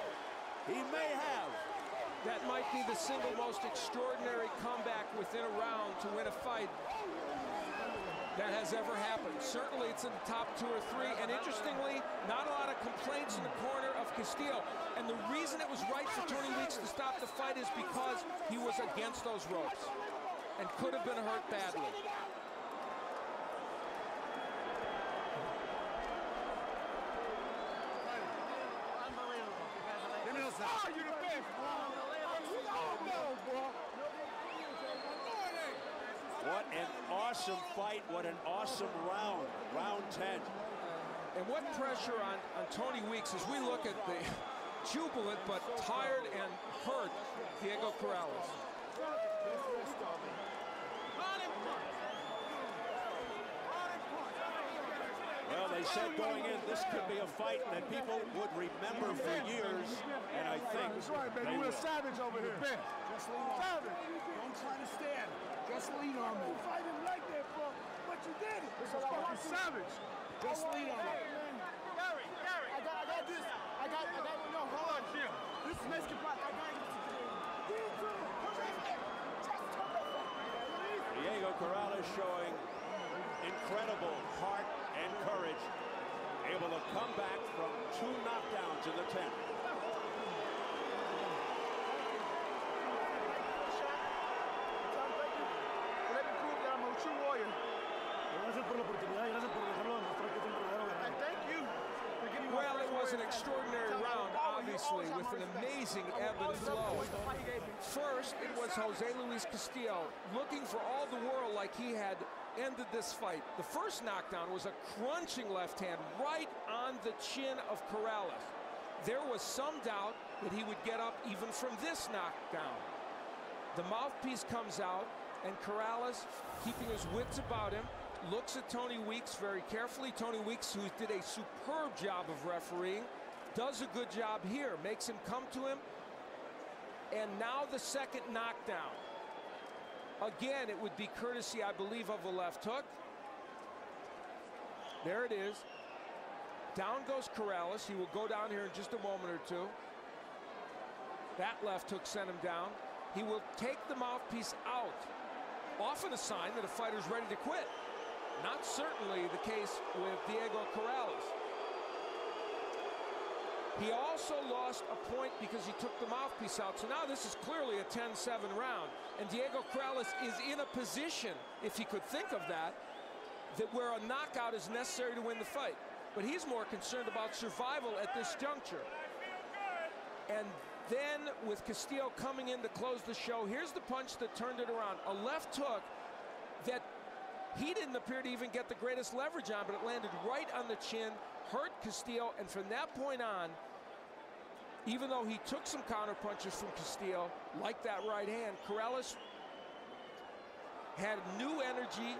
[SPEAKER 1] He may have.
[SPEAKER 2] That might be the single most extraordinary comeback within a round to win a fight that has ever happened. Certainly it's in the top 2 or 3, and interestingly, not a lot of complaints in the corner of Castillo. And the reason it was right for Tony Weeks to stop the fight is because he was against those ropes and could have been hurt badly.
[SPEAKER 9] Oh, you the best.
[SPEAKER 1] What an awesome fight. What an awesome round. Round 10.
[SPEAKER 2] And what pressure on Tony Weeks as we look at the jubilant but tired and hurt Diego Corrales.
[SPEAKER 1] Well, they said going in, this could be a fight that people would remember for years, and I think
[SPEAKER 9] that's right, baby.
[SPEAKER 1] they
[SPEAKER 9] We're
[SPEAKER 1] will.
[SPEAKER 9] savage over here.
[SPEAKER 10] Just lean on
[SPEAKER 9] Savage.
[SPEAKER 10] me. Don't try to stand. Just lean on me.
[SPEAKER 9] You fight him like that, bro. But you did it.
[SPEAKER 10] This is fucking savage. Just lean on me.
[SPEAKER 9] Gary.
[SPEAKER 10] I got this. I got no, hold on. This is Mexican pride. I got
[SPEAKER 1] Diego Corrales showing incredible heart and courage, able to come back from 2 knockdowns in the 10th.
[SPEAKER 9] Let me prove that I'm a true warrior. And thank you for giving me
[SPEAKER 2] Well, it was an extraordinary round, obviously, with an amazing ebb and flow. First, it was Jose Luis Castillo looking for all the world like he had ended this fight. The first knockdown was a crunching left hand right on the chin of Corrales. There was some doubt that he would get up even from this knockdown. The mouthpiece comes out, and Corrales, keeping his wits about him, looks at Tony Weeks very carefully. Tony Weeks, who did a superb job of refereeing, does a good job here, makes him come to him. And now the second knockdown. Again, it would be courtesy, I believe, of a left hook. There it is. Down goes Corrales. He will go down here in just a moment or two. That left hook sent him down. He will take the mouthpiece out. Often a sign that a fighter's ready to quit. Not certainly the case with Diego Corrales. He also lost a point because he took the mouthpiece out. So now this is clearly a 10-7 round. And Diego Corrales is in a position, if he could think of that where a knockout is necessary to win the fight. But he's more concerned about survival at this juncture. And then with Castillo coming in to close the show, here's the punch that turned it around. A left hook that he didn't appear to even get the greatest leverage on, but it landed right on the chin, hurt Castillo, and from that point on, even though he took some counter punches from Castillo, like that right hand, Corrales had new energy,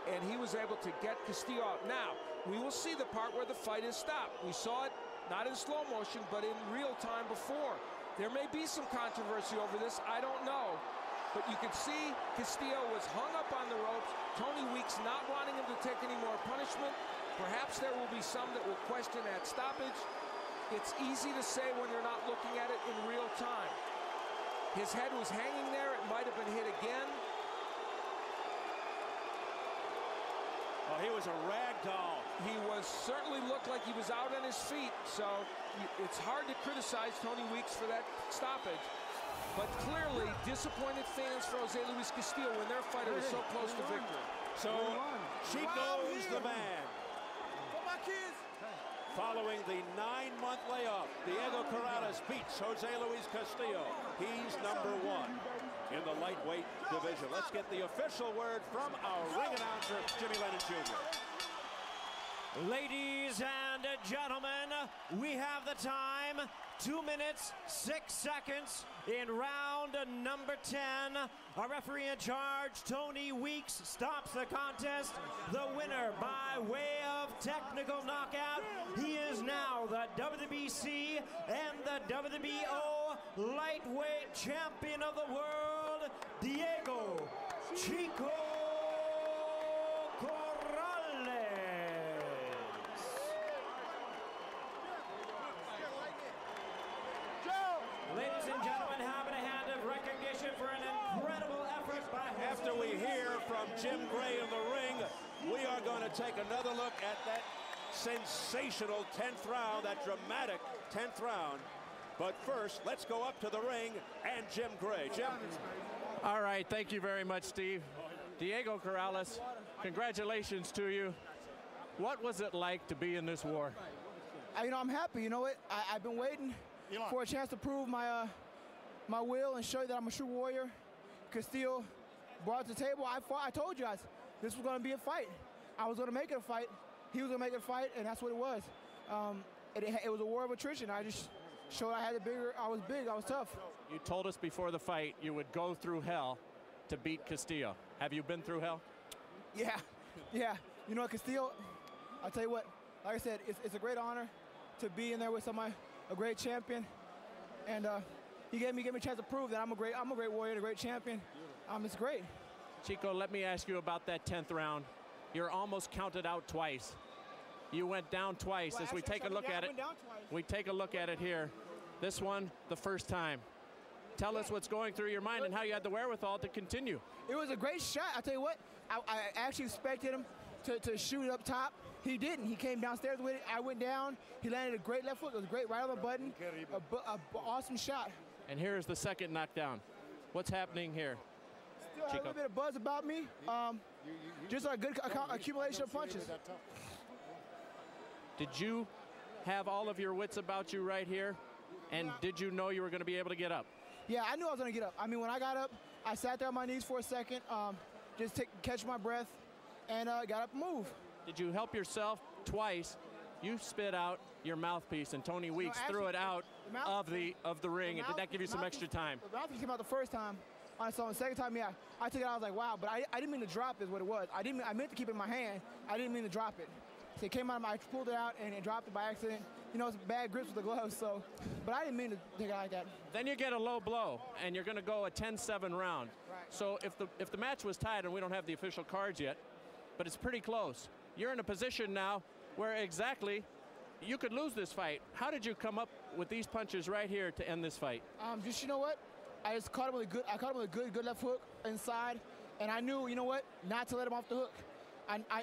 [SPEAKER 2] and he was able to get Castillo out. Now, we will see the part where the fight is stopped. We saw it not in slow motion, but in real time before. There may be some controversy over this, I don't know. But you can see Castillo was hung up on the ropes. Tony Weeks not wanting him to take any more punishment. Perhaps there will be some that will question that stoppage. It's easy to say when you're not looking at it in real time. His head was hanging there. It might have been hit again.
[SPEAKER 1] Well, he was a rag doll.
[SPEAKER 2] He certainly looked like he was out on his feet. So it's hard to criticize Tony Weeks for that stoppage. But clearly, disappointed fans for Jose Luis Castillo when their fighter was so close to victory.
[SPEAKER 1] So she knows the man.
[SPEAKER 10] For my kids,
[SPEAKER 1] Following the 9-month layoff, Diego Corrales beats Jose Luis Castillo. He's number 1 in the lightweight division. Let's get the official word from our ring announcer, Jimmy Lennon Jr.
[SPEAKER 5] Ladies and gentlemen, we have the time, 2 minutes, 6 seconds in round number 10. Our referee in charge, Tony Weeks, stops the contest. The winner by way of technical knockout. He is now the WBC and the WBO lightweight champion of the world, Diego Chico Corrales. Ladies and gentlemen, having a hand of recognition for an incredible effort by
[SPEAKER 1] After we hear from Jim Gray in the ring, we are going to take another look at that sensational 10th round, that dramatic 10th round. But first, let's go up to the ring and Jim Gray. Jim.
[SPEAKER 11] All right, thank you very much, Steve. Diego Corrales, congratulations to you. What was it like to be in this war?
[SPEAKER 7] I'm happy. You know what? I've been waiting for a chance to prove my my will and show you that I'm a true warrior. Castillo brought it to the table. I told you guys this was going to be a fight. I was going to make it a fight. He was going to make it a fight, and that's what it was. It was a war of attrition. I just showed I was big, I was tough.
[SPEAKER 11] You told us before the fight you would go through hell to beat Castillo. Have you been through hell?
[SPEAKER 7] Yeah. You know what, Castillo, I'll tell you what, like I said, it's a great honor to be in there with a great champion. And he gave me a chance to prove that I'm a great warrior and a great champion. It's great.
[SPEAKER 11] Chico, let me ask you about that 10th round. You're almost counted out twice. You went down twice.
[SPEAKER 7] Well,
[SPEAKER 11] as we take a look at it. We take a look at it here. This one, the first time. Tell us what's going through your mind and how you had the wherewithal to continue.
[SPEAKER 7] It was a great shot. I'll tell you what, I actually expected him to shoot it up top. He didn't. He came downstairs with it. I went down. He landed a great left hook. It was great right on the button. An awesome shot.
[SPEAKER 11] And here's the second knockdown. What's happening here?
[SPEAKER 7] Still have a little bit of buzz about me. Just a good accumulation of punches.
[SPEAKER 11] Did you have all of your wits about you right here? And did you know you were going to be able to get up?
[SPEAKER 7] Yeah, I knew I was going to get up. I mean, when I got up, I sat there on my knees for a second, just catch my breath, and got up and move.
[SPEAKER 11] Did you help yourself twice? You spit out your mouthpiece, and Tony Weeks threw it out of the ring. And did that give you some extra time?
[SPEAKER 7] The mouthpiece came out the first time. So the second time, yeah, I took it out. I was like, wow, but I didn't mean to drop is what it was. I meant to keep it in my hand. I didn't mean to drop it. So it came out of I pulled it out and dropped it by accident. You know, it's bad grips with the gloves, so. But I didn't mean to take it like that.
[SPEAKER 11] Then you get a low blow, and you're going to go a 10-7 round.
[SPEAKER 7] Right.
[SPEAKER 11] So if the match was tied, and we don't have the official cards yet, but it's pretty close. You're in a position now where exactly you could lose this fight. How did you come up with these punches right here to end this fight?
[SPEAKER 7] Just, you know what? I just caught him with a good. I caught him with a good left hook inside, and I knew, you know what, not to let him off the hook.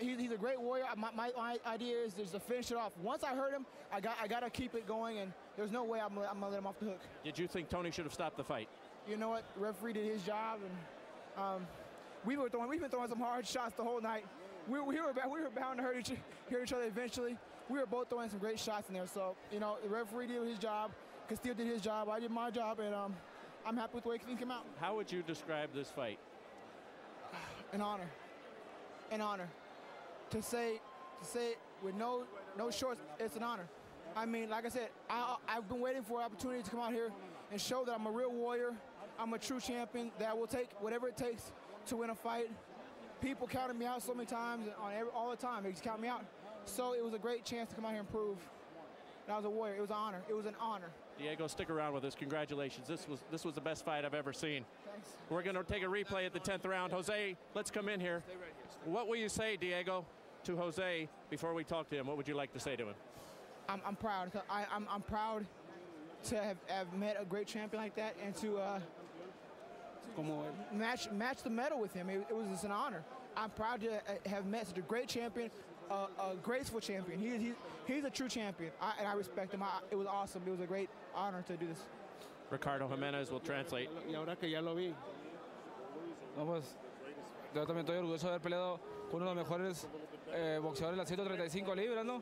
[SPEAKER 7] He's a great warrior. My idea is just to finish it off. Once I hurt him, I got to keep it going, and there's no way I'm gonna let him off the hook.
[SPEAKER 11] Did you think Tony should have stopped the fight?
[SPEAKER 7] You know what? The referee did his job, and we've been throwing some hard shots the whole night. We were bound to hurt each other eventually. We were both throwing some great shots in there. So, you know, the referee did his job. Castillo did his job. I did my job, and I'm happy with the way things came out.
[SPEAKER 11] How would you describe this fight?
[SPEAKER 7] An honor. An honor. To say it with no shorts, it's an honor. I mean, like I said, I've been waiting for an opportunity to come out here and show that I'm a real warrior. I'm a true champion, that I will take whatever it takes to win a fight. People counted me out so many times, all the time. They just count me out. So it was a great chance to come out here and prove that I was a warrior. It was an honor. It was an honor.
[SPEAKER 11] Diego, stick around with us. Congratulations. This was the best fight I've ever seen.
[SPEAKER 7] Thanks.
[SPEAKER 11] We're going to take a replay at the 10th round. Jose, let's come in here. What will you say, Diego, to Jose before we talk to him? What would you like to say to him?
[SPEAKER 7] I'm proud. I'm proud to have met a great champion like that and to match the medal with him. It was just an honor. I'm proud to have met such a great champion, a graceful champion. He's a true champion, and I respect him. It was awesome. It was a great honor to do this.
[SPEAKER 11] Ricardo Jimenez will translate.
[SPEAKER 12] Y ahora que ya lo vi, no, pues, yo también estoy orgulloso de haber peleado con uno de los mejores boxeadores de las 135 libras, ¿no?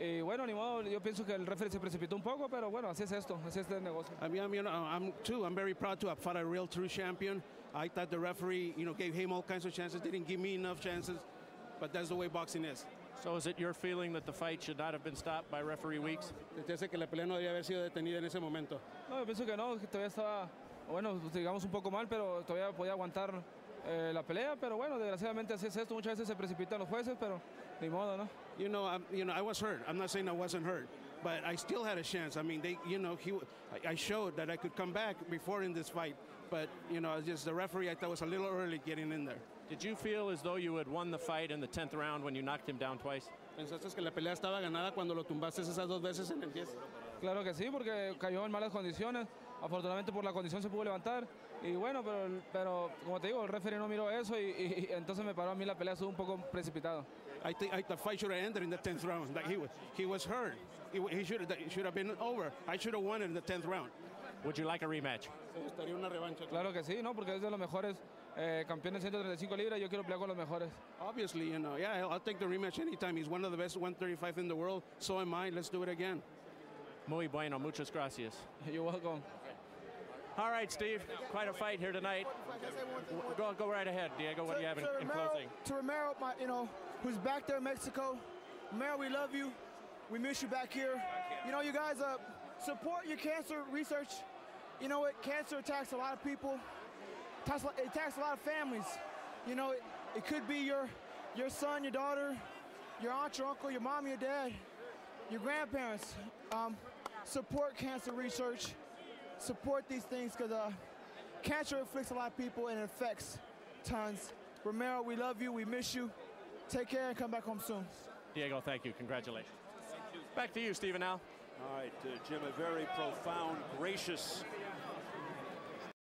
[SPEAKER 12] Y bueno, ni modo, yo pienso que el referee se precipitó un poco, pero bueno, así es esto, así es el negocio.
[SPEAKER 13] I mean, you know, I'm very proud to have fought a real true champion. I thought the referee, you know, gave him all kinds of chances, didn't give me enough chances, but that's the way boxing is.
[SPEAKER 11] So is it your feeling that the fight should not have been stopped by referee Weeks?
[SPEAKER 13] Desde que la pelea no debía haber sido detenida en ese momento.
[SPEAKER 12] No, yo pienso que no, que todavía estaba, bueno, digamos un poco mal, pero todavía podía aguantar la pelea, pero bueno, desgraciadamente así es esto, muchas veces se precipitan los jueces, pero ni modo, ¿no?
[SPEAKER 13] You know, I was hurt. I'm not saying I wasn't hurt, but I still had a chance. I mean, I showed that I could come back before in this fight, but you know, just the referee I thought was a little early getting in there.
[SPEAKER 11] Did you feel as though you had won the fight in the 10th round when you knocked him down twice?
[SPEAKER 13] ¿Pensaste que la pelea estaba ganada cuando lo tumbaste esas dos veces en el 10?
[SPEAKER 12] Claro que sí, porque cayó en malas condiciones. Afortunadamente por la condición se pudo levantar. Y bueno, pero como te digo, el referee no miró eso y entonces me paró a mí la pelea, estuvo un poco precipitado.
[SPEAKER 13] I think the fight should have ended in the 10th round. Like he was hurt. He should have been over. I should have won it in the 10th round.
[SPEAKER 11] Would you like a rematch?
[SPEAKER 13] Estaría una revancha.
[SPEAKER 12] Claro que sí, ¿no? Porque es de los mejores campeones 135 libras. Yo quiero pelear con los mejores.
[SPEAKER 13] Obviously, you know, yeah, I'll take the rematch anytime. He's one of the best 135 in the world. So am I. Let's do it again.
[SPEAKER 11] Muy bueno. Muchas gracias.
[SPEAKER 12] You're welcome.
[SPEAKER 11] All right, Steve. Quite a fight here tonight. Go right ahead, Diego. What do you have in closing?
[SPEAKER 7] To Romero, who's back there in Mexico. Romero, we love you. We miss you back here. You know, you guys support your cancer research. You know, cancer attacks a lot of people. It attacks a lot of families. You know, it could be your son, your daughter, your aunt, your uncle, your mom, your dad, your grandparents. Support cancer research. Support these things because cancer afflicts a lot of people and it affects tons. Romero, we love you. We miss you. Take care and come back home soon.
[SPEAKER 11] Diego, thank you. Congratulations. Back to you, Stephen Al.
[SPEAKER 1] All right, Jim, a very profound, gracious